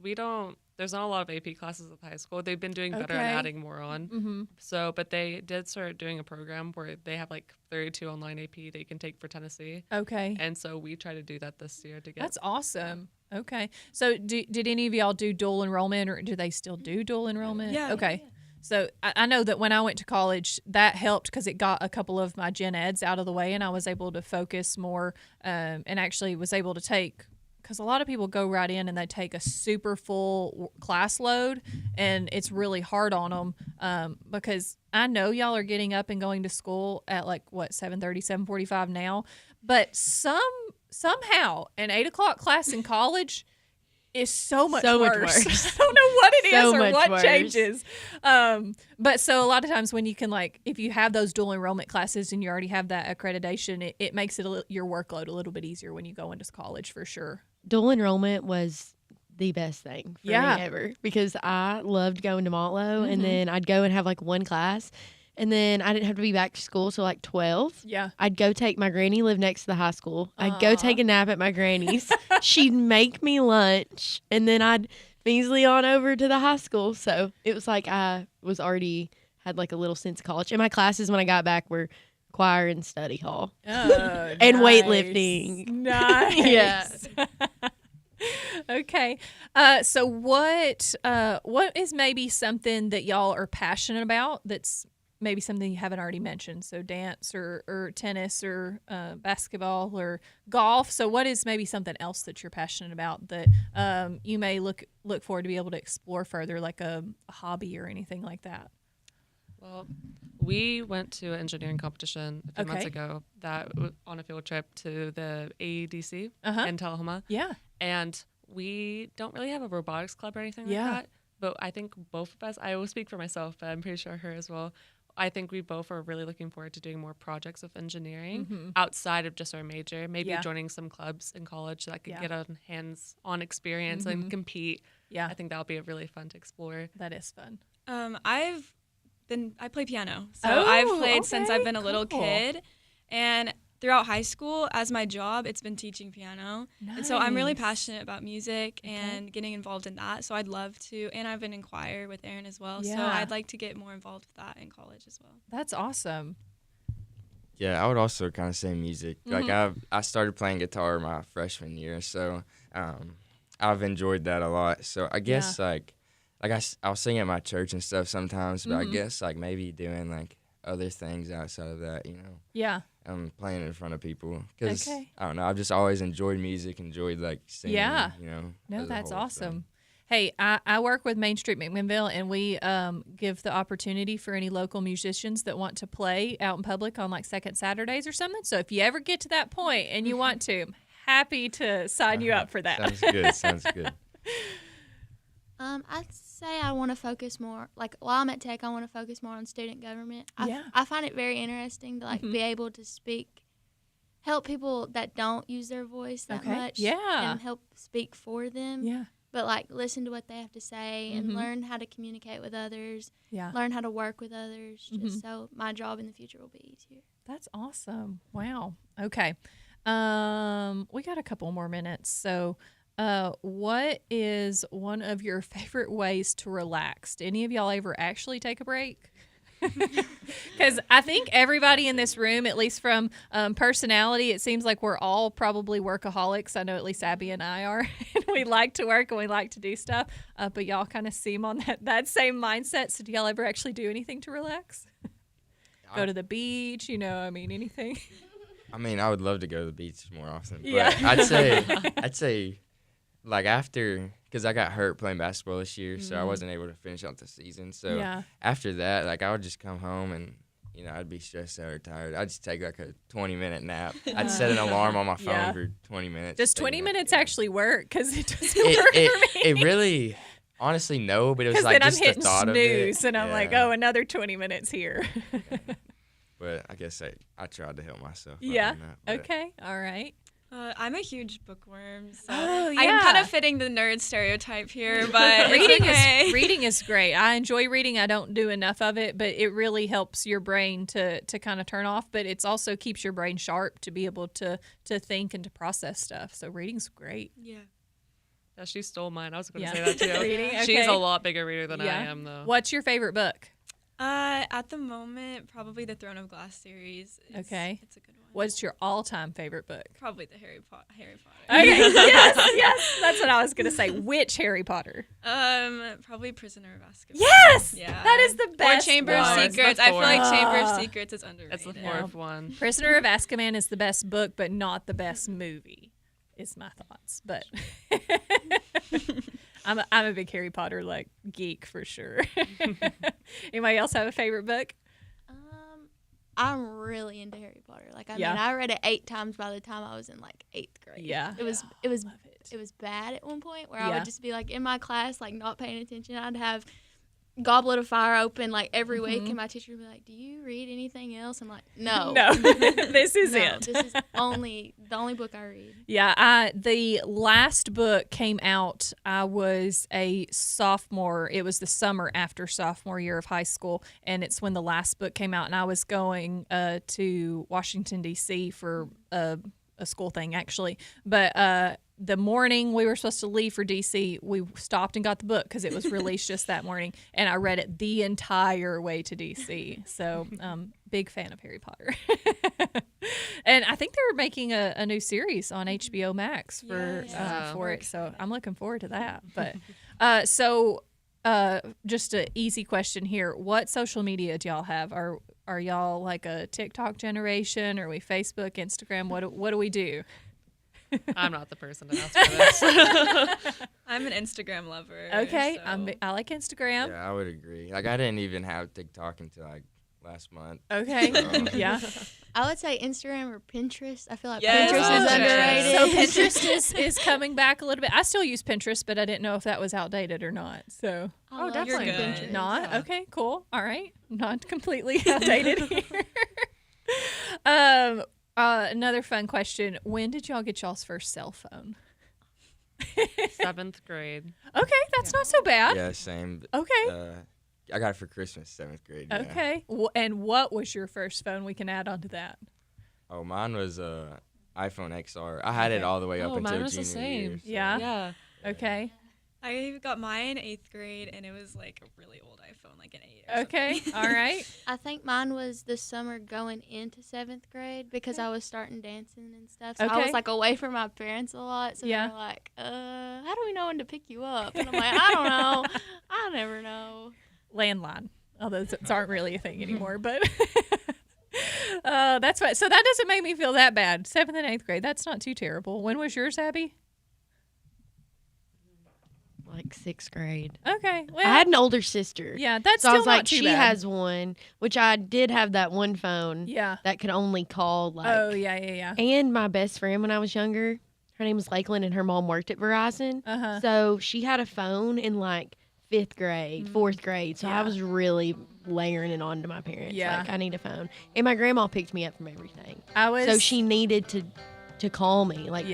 there's not a lot of AP classes at the high school. They've been doing better and adding more on. So, but they did start doing a program where they have like 32 online AP that you can take for Tennessee. Okay. And so we try to do that this year to get. That's awesome. Okay. So did any of y'all do dual enrollment, or do they still do dual enrollment? Yeah. Okay. Yeah. So I know that when I went to college, that helped because it got a couple of my gen eds out of the way, and I was able to focus more and actually was able to take, because a lot of people go right in and they take a super full class load, and it's really hard on them because I know y'all are getting up and going to school at like, 7:30, 7:45 now, but somehow an 8 o'clock class in college is so much worse. I don't know what it is or what changes. But so a lot of times when you can, like, if you have those dual enrollment classes and you already have that accreditation, it makes your workload a little bit easier when you go into college, for sure. Dual enrollment was the best thing for me ever, because I loved going to Montlow, and then I'd go and have like one class, and then I didn't have to be back to school till like 12. Yeah. I'd go my granny lived next to the high school. I'd go take a nap at my granny's. She'd make me lunch, and then I'd measly on over to the high school. So it was like I was already had like a little sense of college. And my classes when I got back were choir and study hall. Oh, and weightlifting. Nice. Yeah. Okay. So what is maybe something that y'all are passionate about that's maybe something you haven't already mentioned? So dance or tennis or basketball or golf. So what is maybe something else that you're passionate about that you may look forward to be able to explore further, like a hobby or anything like that? Well, we went to an engineering competition a few months ago that was on a field trip to the AEDC in Tullahoma. Yeah. And we don't really have a robotics club or anything like that. But I think both of us, I will speak for myself, but I'm pretty sure her as well. I think we both are really looking forward to doing more projects of engineering outside of just our major. Maybe joining some clubs in college that could get a hands-on experience and compete. Yeah. I think that would be really fun to explore. That is fun. I play piano. So I've played since I've been a little kid. And throughout high school, as my job, it's been teaching piano. Nice. And so I'm really passionate about music and getting involved in that. So I'd love to, and I've been in choir with Aaron as well. Yeah. So I'd like to get more involved with that in college as well. That's awesome. Yeah, I would also kind of say music. Like I started playing guitar my freshman year, so I've enjoyed that a lot. So I guess I'll sing at my church and stuff sometimes, but I guess like maybe doing like other things outside of that, Yeah. Playing in front of people, because I don't know, I've just always enjoyed music, enjoyed like singing. Yeah. No, that's awesome. Hey, I work with Main Street McMinnville, and we give the opportunity for any local musicians that want to play out in public on like second Saturdays or something. So if you ever get to that point and you want to, happy to sign you up for that. Sounds good. Sounds good. I'd say I want to focus more, like while I'm at Tech, I want to focus more on student government. I find it very interesting to like be able to help people that don't use their voice that much. Yeah. And help speak for them. Yeah. But like listen to what they have to say and learn how to communicate with others. Yeah. Learn how to work with others, just so my job in the future will be easier. That's awesome. Wow. Okay. We got a couple more minutes. So, what is one of your favorite ways to relax? Do any of y'all ever actually take a break? Because I think everybody in this room, at least from personality, it seems like we're all probably workaholics. I know at least Abby and I are. And we like to work and we like to do stuff. But y'all kind of seem on that same mindset. So do y'all ever actually do anything to relax? Go to the beach, anything? I mean, I would love to go to the beach more often. But Yeah. I'd say, like after, because I got hurt playing basketball this year, so I wasn't able to finish out the season. So after that, like I would just come home and, I'd be stressed out or tired. I'd just take like a 20-minute nap. I'd set an alarm on my phone for 20 minutes. Does 20 minutes actually work? Because it doesn't work for me. It really, honestly, no, but it was like then just I'm hitting the thought snooze of it. and I'm like, oh, another 20 minutes here. But I guess I tried to help myself. Yeah. That, okay. All right. I'm a huge bookworm, so Oh, yeah. I'm kind of fitting the nerd stereotype here, but reading is great. I enjoy reading. I don't do enough of it, but it really helps your brain to kind of turn off, but it's also keeps your brain sharp to be able to think and to process stuff. So reading's great. Yeah. Yeah, she stole mine. I was going to say that too. Reading? Okay. She's a lot bigger reader than I am, though. What's your favorite book? At the moment, probably the Throne of Glass series. It's a good one. What's your all-time favorite book? Probably the Harry Potter. Okay. yes, that's what I was gonna say. Which Harry Potter? Probably Prisoner of Azkaban. Yes, yeah, that is the best. Or Chamber of Secrets. I feel like Chamber of Secrets is underrated. It's the fourth one. Prisoner of Azkaban is the best book, but not the best movie. Is my thoughts, but. I'm a big Harry Potter geek for sure. Anybody else have a favorite book? I'm really into Harry Potter. I read it 8 times by the time I was in 8th grade. Yeah. It was bad at one point where I would just be in my class not paying attention. I'd have Goblet of Fire open every week, and my teacher would be like, "Do you read anything else?" I'm like, "No, this is it. This is the only book I read." Yeah, the last book came out. I was a sophomore. It was the summer after sophomore year of high school, and it's when the last book came out. And I was going to Washington D.C. for a school thing actually, but. The morning we were supposed to leave for D.C., we stopped and got the book because it was released just that morning, and I read it the entire way to D.C. So, big fan of Harry Potter. And I think they're making a new series on HBO Max for it, so I'm looking forward to that. But just an easy question here: what social media do y'all have? Are y'all like a TikTok generation? Are we Facebook, Instagram? What do we do? I'm not the person to ask for this. I'm an Instagram lover. Okay, so. I like Instagram. Yeah, I would agree. I didn't even have TikTok until last month. Okay, yeah. I would say Instagram or Pinterest. I feel like Pinterest is underrated. So Pinterest is coming back a little bit. I still use Pinterest, but I didn't know if that was outdated or not. So definitely Pinterest. Not? Yeah. Okay, cool. All right. Not completely outdated here. Another fun question. When did y'all get y'all's first cell phone? 7th grade. Okay, that's not so bad. Yeah, same. Okay. I got it for Christmas, 7th grade. Yeah. Okay. And what was your first phone? We can add on to that. Oh, mine was iPhone XR. I had it all the way up until mine was junior the same. year. So. Yeah? Okay. I got mine 8th grade, and it was a really old iPhone, an 8 or Okay, something. all right. I think mine was the summer going into 7th grade because I was starting dancing and stuff. So I was away from my parents a lot. So they were like, how do we know when to pick you up? And I'm like, I don't know. I never know. Landline. Although those aren't really a thing anymore, but that's fine. So that doesn't make me feel that bad. 7th and 8th grade. That's not too terrible. When was yours, Abby? 6th grade. Okay. Well, I had an older sister. Yeah, that's so still I was not like, too she bad. has one, which I did have that one phone. Yeah. That could only call Oh, yeah. And my best friend when I was younger, her name was Lakeland, and her mom worked at Verizon. So she had a phone in like 5th grade, 4th grade. So I was really layering it on to my parents. Yeah. Like, I need a phone. And my grandma picked me up from everything. So she needed to call me. Like,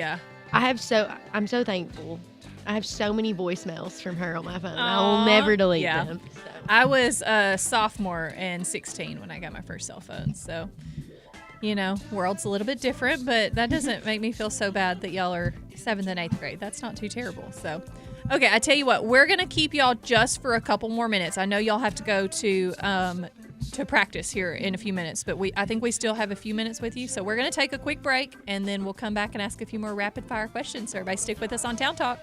I'm so thankful. I have so many voicemails from her on my phone. I will never delete them. So. I was a sophomore and 16 when I got my first cell phone. So, world's a little bit different, but that doesn't make me feel so bad that y'all are 7th and 8th grade. That's not too terrible. So, okay, I tell you what, we're going to keep y'all just for a couple more minutes. I know y'all have to go to practice here in a few minutes, but I think we still have a few minutes with you. So we're going to take a quick break, and then we'll come back and ask a few more rapid-fire questions. So everybody stick with us on Town Talk.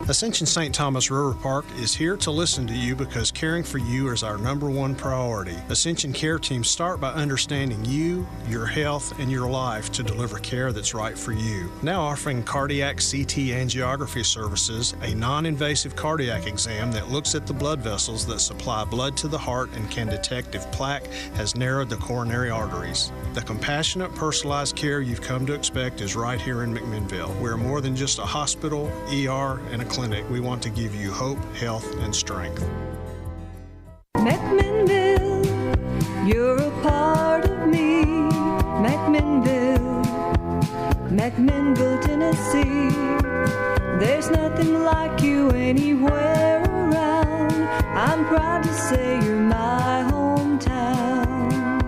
Ascension St. Thomas River Park is here to listen to you because caring for you is our #1 priority. Ascension Care Teams start by understanding you, your health, and your life to deliver care that's right for you. Now offering cardiac CT angiography services, a non-invasive cardiac exam that looks at the blood vessels that supply blood to the heart and can detect if plaque has narrowed the coronary arteries. The compassionate, personalized care you've come to expect is right here in McMinnville. We're more than just a hospital, ER, and a clinic. We want to give you hope, health, and strength. McMinnville, you're a part of me. McMinnville, McMinnville, Tennessee. There's nothing like you anywhere around. I'm proud to say you're my hometown.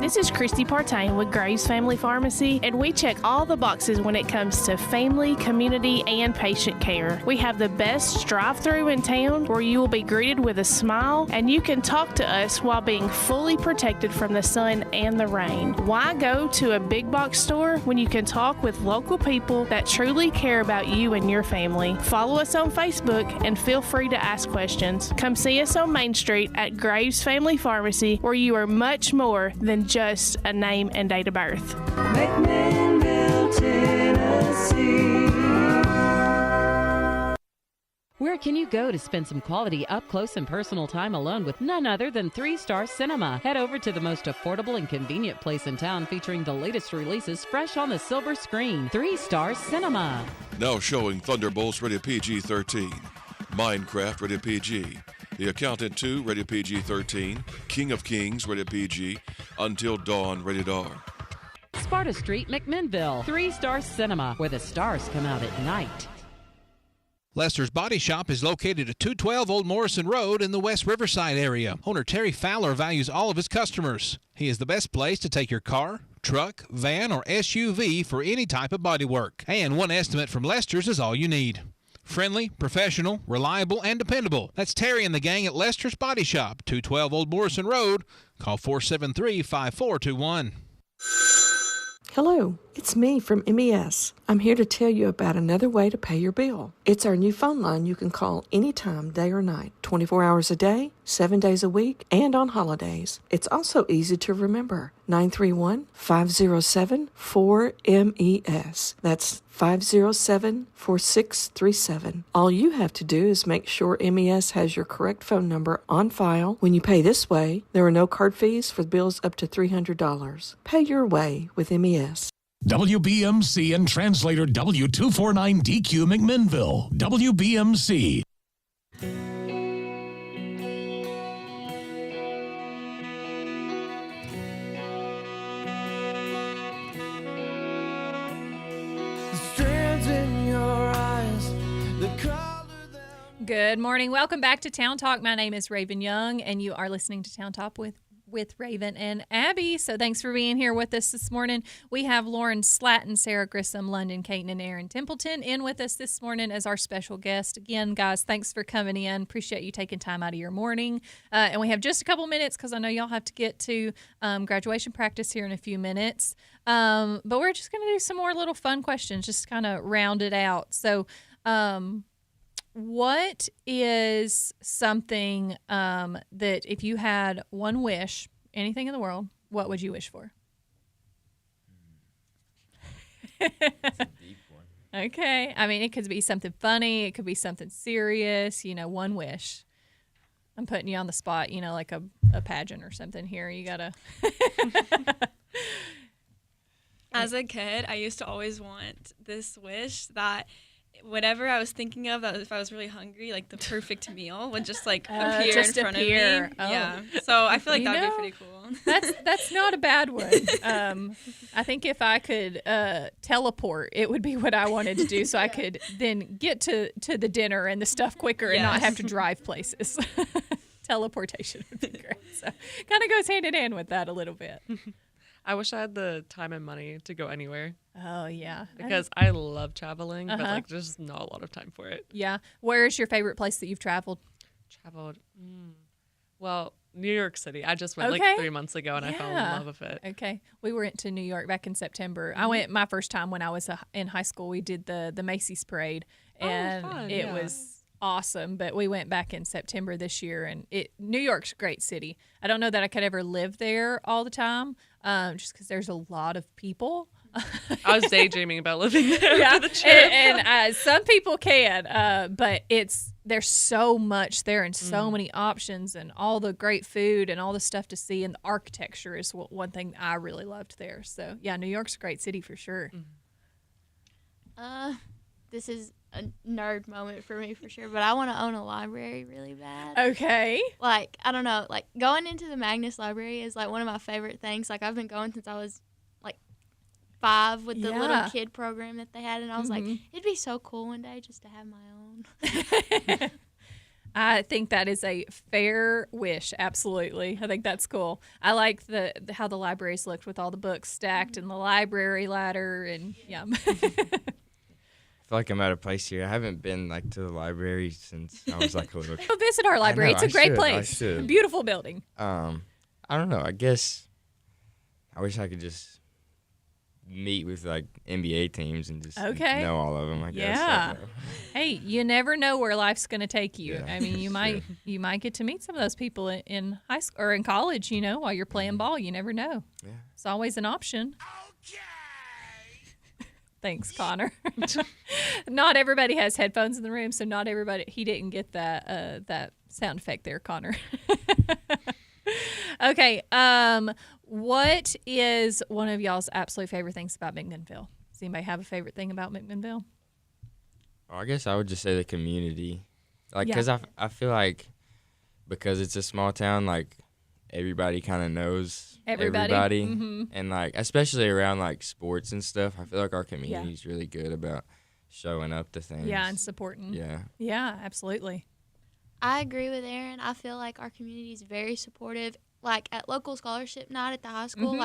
This is Christy Partain with Graves Family Pharmacy, and we check all the boxes when it comes to family, community, and patient care. We have the best drive-thru in town where you will be greeted with a smile, and you can talk to us while being fully protected from the sun and the rain. Why go to a big box store when you can talk with local people that truly care about you and your family? Follow us on Facebook and feel free to ask questions. Come see us on Main Street at Graves Family Pharmacy, where you are much more than just a name and date of birth. McMinnville, Tennessee. Where can you go to spend some quality up-close and personal time alone with none other than 3 Star Cinema? Head over to the most affordable and convenient place in town featuring the latest releases fresh on the silver screen. 3 Star Cinema. Now showing Thunderbolts rated PG-13, Minecraft rated PG, The Accountant 2 rated PG-13, King of Kings rated PG, Until Dawn rated R. Sparta Street, McMinnville. 3 Star Cinema, where the stars come out at night. Lester's Body Shop is located at 212 Old Morrison Road in the West Riverside area. Owner Terry Fowler values all of his customers. He is the best place to take your car, truck, van, or SUV for any type of body work. And one estimate from Lester's is all you need. Friendly, professional, reliable, and dependable. That's Terry and the gang at Lester's Body Shop, 212 Old Morrison Road. Call 473-5421. Hello, it's me from MES. I'm here to tell you about another way to pay your bill. It's our new phone line you can call anytime, day or night, 24 hours a day, 7 days a week, and on holidays. It's also easy to remember, 931-507-4MES. That's 507-4637. All you have to do is make sure MES has your correct phone number on file. When you pay this way, there are no card fees for bills up to $300. Pay your way with MES. WBMC and translator W249DQ McMinnville. WBMC. Good morning. Welcome back to Town Talk. My name is Raven Young, and you are listening to Town Talk with Raven and Abby. So thanks for being here with us this morning. We have Lauren Slatton, Sarah Grissom, London Caton, and Aaron Templeton in with us this morning as our special guest. Again, guys, thanks for coming in. Appreciate you taking time out of your morning. And we have just a couple minutes because I know y'all have to get to graduation practice here in a few minutes. But we're just going to do some more little fun questions, just kind of round it out. So, what is something that if you had one wish, anything in the world, what would you wish for? That's a deep one. Okay. I mean, it could be something funny. It could be something serious. One wish. I'm putting you on the spot, like a pageant or something here. You got to. As a kid, I used to always want this wish that whatever I was thinking of, that if I was really hungry, like the perfect meal would just appear in front of me. Oh. Yeah. So I feel like that would be pretty cool. That's not a bad one. I think if I could teleport, it would be what I wanted to do, so I could then get to the dinner and the stuff quicker and not have to drive places. Teleportation would be great. So kind of goes hand in hand with that a little bit. I wish I had the time and money to go anywhere. Oh, yeah. Because I love traveling, but there's not a lot of time for it. Yeah. Where is your favorite place that you've traveled? Well, New York City. I just went 3 months ago, and I fell in love with it. Okay. We went to New York back in September. I went my first time when I was in high school. We did the Macy's parade, and it was awesome. But we went back in September this year, and New York's a great city. I don't know that I could ever live there all the time, just because there's a lot of people. I was daydreaming about living there after the trip. And some people can, but there's so much there and so many options and all the great food and all the stuff to see, and the architecture is one thing I really loved there. So yeah, New York's a great city for sure. This is a nerd moment for me for sure, but I want to own a library really bad. Okay. Like, I don't know, like going into the Magnus Library is like one of my favorite things. Like I've been going since I was like 5 with the little kid program that they had, and I was like, it'd be so cool one day just to have my own. I think that is a fair wish. Absolutely. I think that's cool. I like how the libraries looked with all the books stacked and the library ladder and I feel like I'm out of place here. I haven't been to the library since I was a little kid. Go visit our library. It's a great place. A beautiful building. I don't know. I guess I wish I could just meet with NBA teams and just know all of them. I guess. Yeah. Hey, you never know where life's going to take you. Yeah. I mean, you might get to meet some of those people in high school or in college. While you're playing ball, you never know. Yeah. It's always an option. Thanks, Connor. Not everybody has headphones in the room, so not everybody. He didn't get that sound effect there, Connor. Okay. What is one of y'all's absolute favorite things about McMinnville? Does anybody have a favorite thing about McMinnville? I guess I would just say the community, because I feel like because it's a small town, everybody kind of knows everybody. And especially around sports and stuff, I feel like our community is really good about showing up to things. Yeah, and supporting. Yeah, absolutely. I agree with Aaron. I feel like our community is very supportive. At local scholarship night at the high school,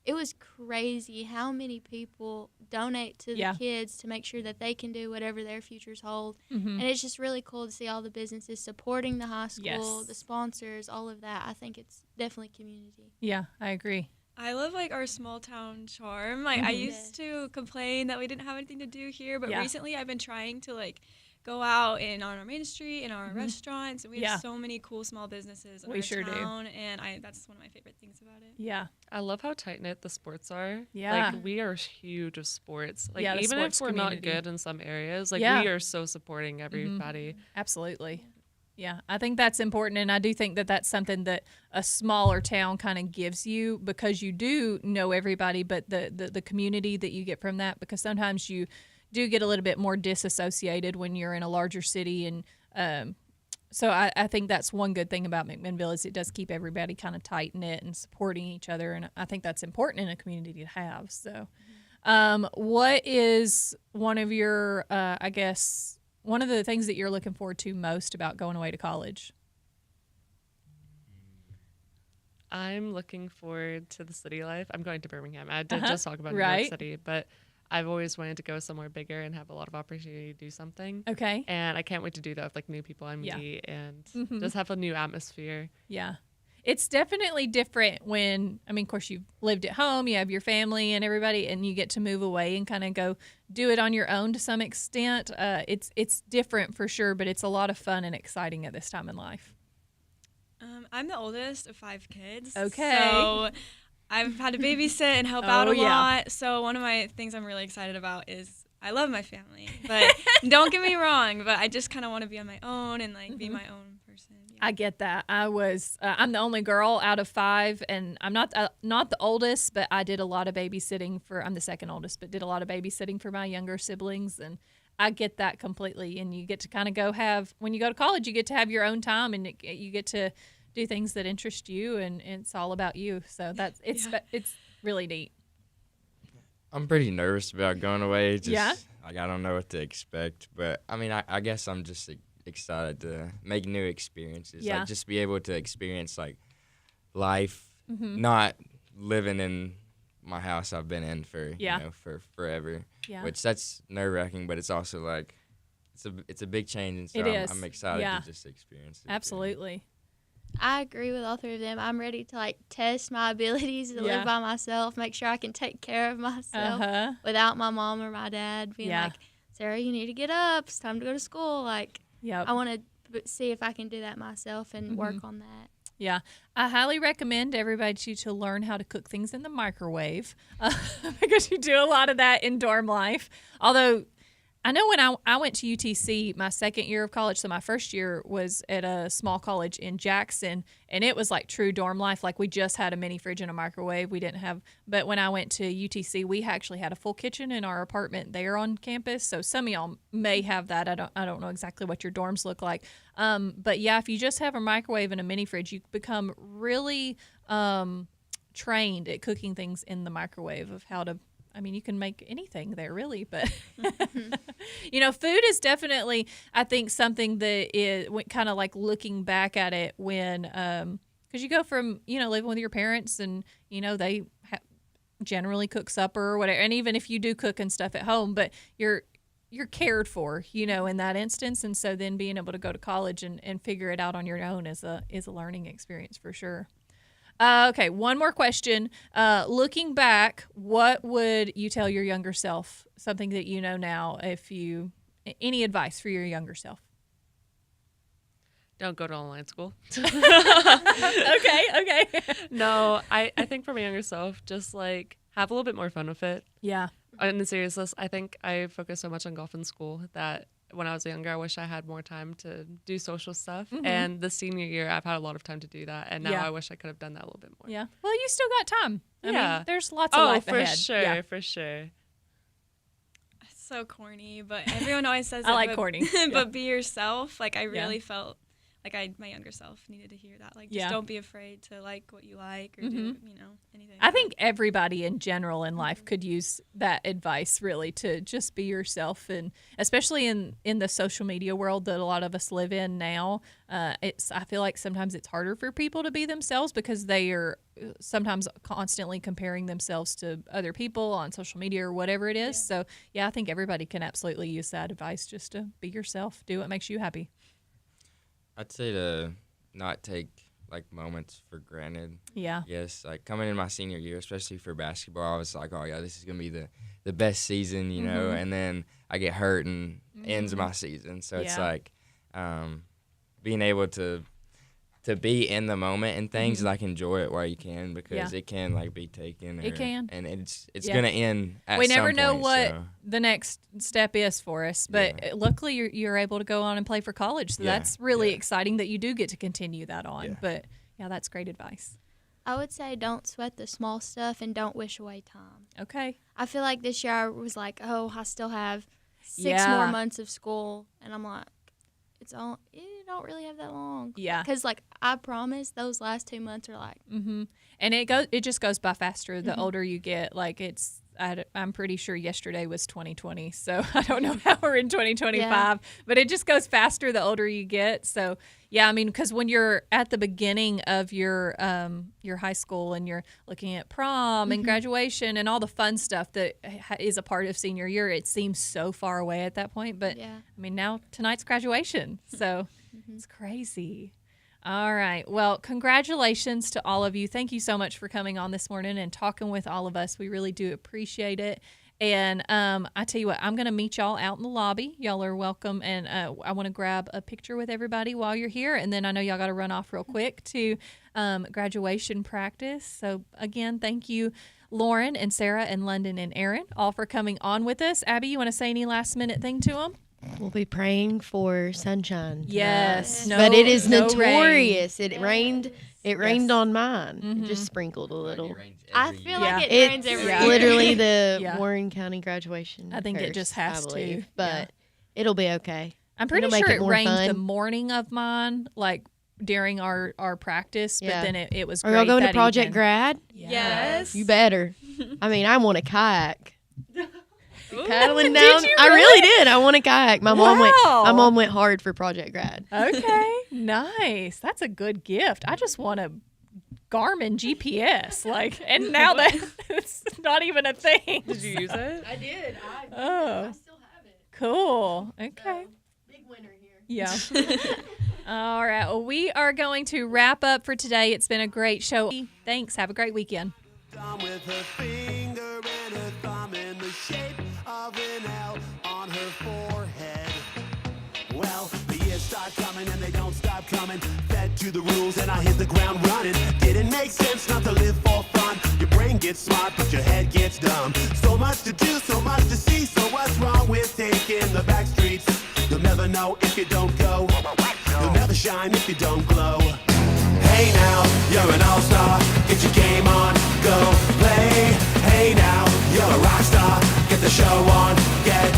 it was crazy how many people donate to the kids to make sure that they can do whatever their futures hold. And it's just really cool to see all the businesses supporting the high school, the sponsors, all of that. I think it's definitely community. Yeah, I agree. I love our small town charm. I used to complain that we didn't have anything to do here, but recently I've been trying to go out on our main street and our restaurants, and we have so many cool small businesses in our town, and that's one of my favorite things about it. Yeah. I love how tight-knit the sports are. Yeah. We are huge with sports. Even if we're not good in some areas, we are so supporting everybody. Absolutely. Yeah, I think that's important, and I do think that that's something that a smaller town kind of gives you, because you do know everybody, but the community that you get from that, because sometimes you do get a little bit more disassociated when you're in a larger city, and so I think that's one good thing about McMinnville is it does keep everybody kind of tight-knit and supporting each other, and I think that's important in a community to have. So what is one of your, one of the things that you're looking forward to most about going away to college? I'm looking forward to the city life. I'm going to Birmingham. I did just talk about New York City, but I've always wanted to go somewhere bigger and have a lot of opportunity to do something. Okay. And I can't wait to do that with new people I meet and just have a new atmosphere. Yeah. It's definitely different when, of course, you've lived at home, you have your family and everybody, and you get to move away and kind of go do it on your own to some extent. It's different for sure, but it's a lot of fun and exciting at this time in life. I'm the oldest of 5 kids. Okay. So I've had to babysit and help out a lot. So one of my things I'm really excited about is I love my family, but don't get me wrong, but I just kind of want to be on my own and like be my own person. Yeah. I get that. I'm the only girl out of 5, and I'm not the oldest, but I did a lot of babysitting I'm the second oldest, but did a lot of babysitting for my younger siblings, and I get that completely. And you get to kind of when you go to college, you get to have your own time, and you get to do things that interest you, and it's all about you. So it's really neat. I'm pretty nervous about going away. Like, I don't know what to expect, but I mean, I guess I'm just excited to make new experiences. Like, just be able to experience like life, not living in my house I've been in for for forever. Yeah. Which that's nerve-wracking, but it's also like it's a big change, and so I'm excited to just experience it. Absolutely. I agree with all 3 of them. I'm ready to like test my abilities to live by myself, make sure I can take care of myself without my mom or my dad being like, Sarah, you need to get up. It's time to go to school. Like, I want to see if I can do that myself and work on that. Yeah, I highly recommend everybody to learn how to cook things in the microwave because you do a lot of that in dorm life. Although I know when I went to UTC my second year of college, so my first year was at a small college in Jackson, and it was like true dorm life. Like, we just had a mini fridge and a microwave. We didn't have, but when I went to UTC, we actually had a full kitchen in our apartment there on campus. So some of y'all may have that. I don't know exactly what your dorms look like. But yeah, if you just have a microwave and a mini fridge, you become really trained at cooking things in the microwave of how to. I mean, you can make anything there, really, but, food is definitely, I think, something that is kind of like looking back at it when, because you go from, living with your parents and, they generally cook supper or whatever. And even if you do cook and stuff at home, but you're cared for, in that instance. And so then being able to go to college and figure it out on your own is a learning experience for sure. Okay, one more question. Looking back, what would you tell your younger self? Something that you know now, any advice for your younger self? Don't go to online school. Okay. No, I think for my younger self, just like have a little bit more fun with it. Yeah. In the seriousness, I think I focused so much on golf in school that when I was younger, I wish I had more time to do social stuff. And the senior year, I've had a lot of time to do that. And now I wish I could have done that a little bit more. Yeah. Well, you still got time. I mean, there's lots of life ahead. For sure. It's so corny, but everyone always says I like corny. But be yourself. Like, I really felt like my younger self needed to hear that. Like, just don't be afraid to like what you like or do, anything. I think everybody in general in life could use that advice, really, to just be yourself. And especially in the social media world that a lot of us live in now, I feel like sometimes it's harder for people to be themselves because they are sometimes constantly comparing themselves to other people on social media or whatever it is. So, I think everybody can absolutely use that advice, just to be yourself, do what makes you happy. I'd say to not take like moments for granted. Yeah. Yes, like coming in my senior year, especially for basketball, I was like, oh yeah, this is gonna be the best season, know. And then I get hurt and ends my season. So it's like being able to be in the moment and things, like enjoy it while you can, because it can like be taken. It can, and it's gonna end. At we never some know point, what the next step is for us, but luckily you're able to go on and play for college, so that's really exciting that you do get to continue that on. Yeah. But that's great advice. I would say don't sweat the small stuff and don't wish away time. Okay. I feel like this year I was like, oh, I still have 6 more months of school, and I'm like, you don't really have that long. Yeah. Because, like, I promise those last 2 months are like. And it just goes by faster the older you get. Like, I'm pretty sure yesterday was 2020, so I don't know how we're in 2025, but it just goes faster the older you get. So, I mean, because when you're at the beginning of your high school and you're looking at prom and graduation and all the fun stuff that is a part of senior year, it seems so far away at that point. But, I mean, now tonight's graduation, so it's crazy. All right. Well, congratulations to all of you. Thank you so much for coming on this morning and talking with all of us. We really do appreciate it. And I tell you what, I'm going to meet y'all out in the lobby. Y'all are welcome. And I want to grab a picture with everybody while you're here. And then I know y'all got to run off real quick to graduation practice. So, again, thank you, Lauren and Sarah and London and Aaron, all for coming on with us. Abby, you want to say any last-minute thing to them? We'll be praying for sunshine tonight. Yes. But it is notorious. Rain. It rained yes. on mine. It just sprinkled a little. I feel like it rains every year. Literally the Warren County graduation. I think it just has to. But it'll be okay. I'm pretty sure it rained the morning of mine, like during our practice, but then it was great. Are y'all going to evening. Project Grad? Yes. You better. I mean, I want a kayak. Paddling down. Did you really? I really did. I want a kayak. My mom went hard for Project Grad. Okay. Nice. That's a good gift. I just want a Garmin GPS. And now that it's not even a thing. Did you use it? I did. I still have it. Cool. Okay. So, big winner here. Yeah. All right. Well, we are going to wrap up for today. It's been a great show. Thanks. Have a great weekend. With her finger and her thumb in the shape of an L on her forehead. Well, the years start coming and they don't stop coming. Fed to the rules and I hit the ground running. Didn't make sense not to live for fun. Your brain gets smart but your head gets dumb. So much to do, so much to see. So what's wrong with taking the back streets? You'll never know if you don't go. You'll never shine if you don't glow. Hey now, you're an all-star. Get your game on, go play. Hey now, you're a rock star. Get the show on, get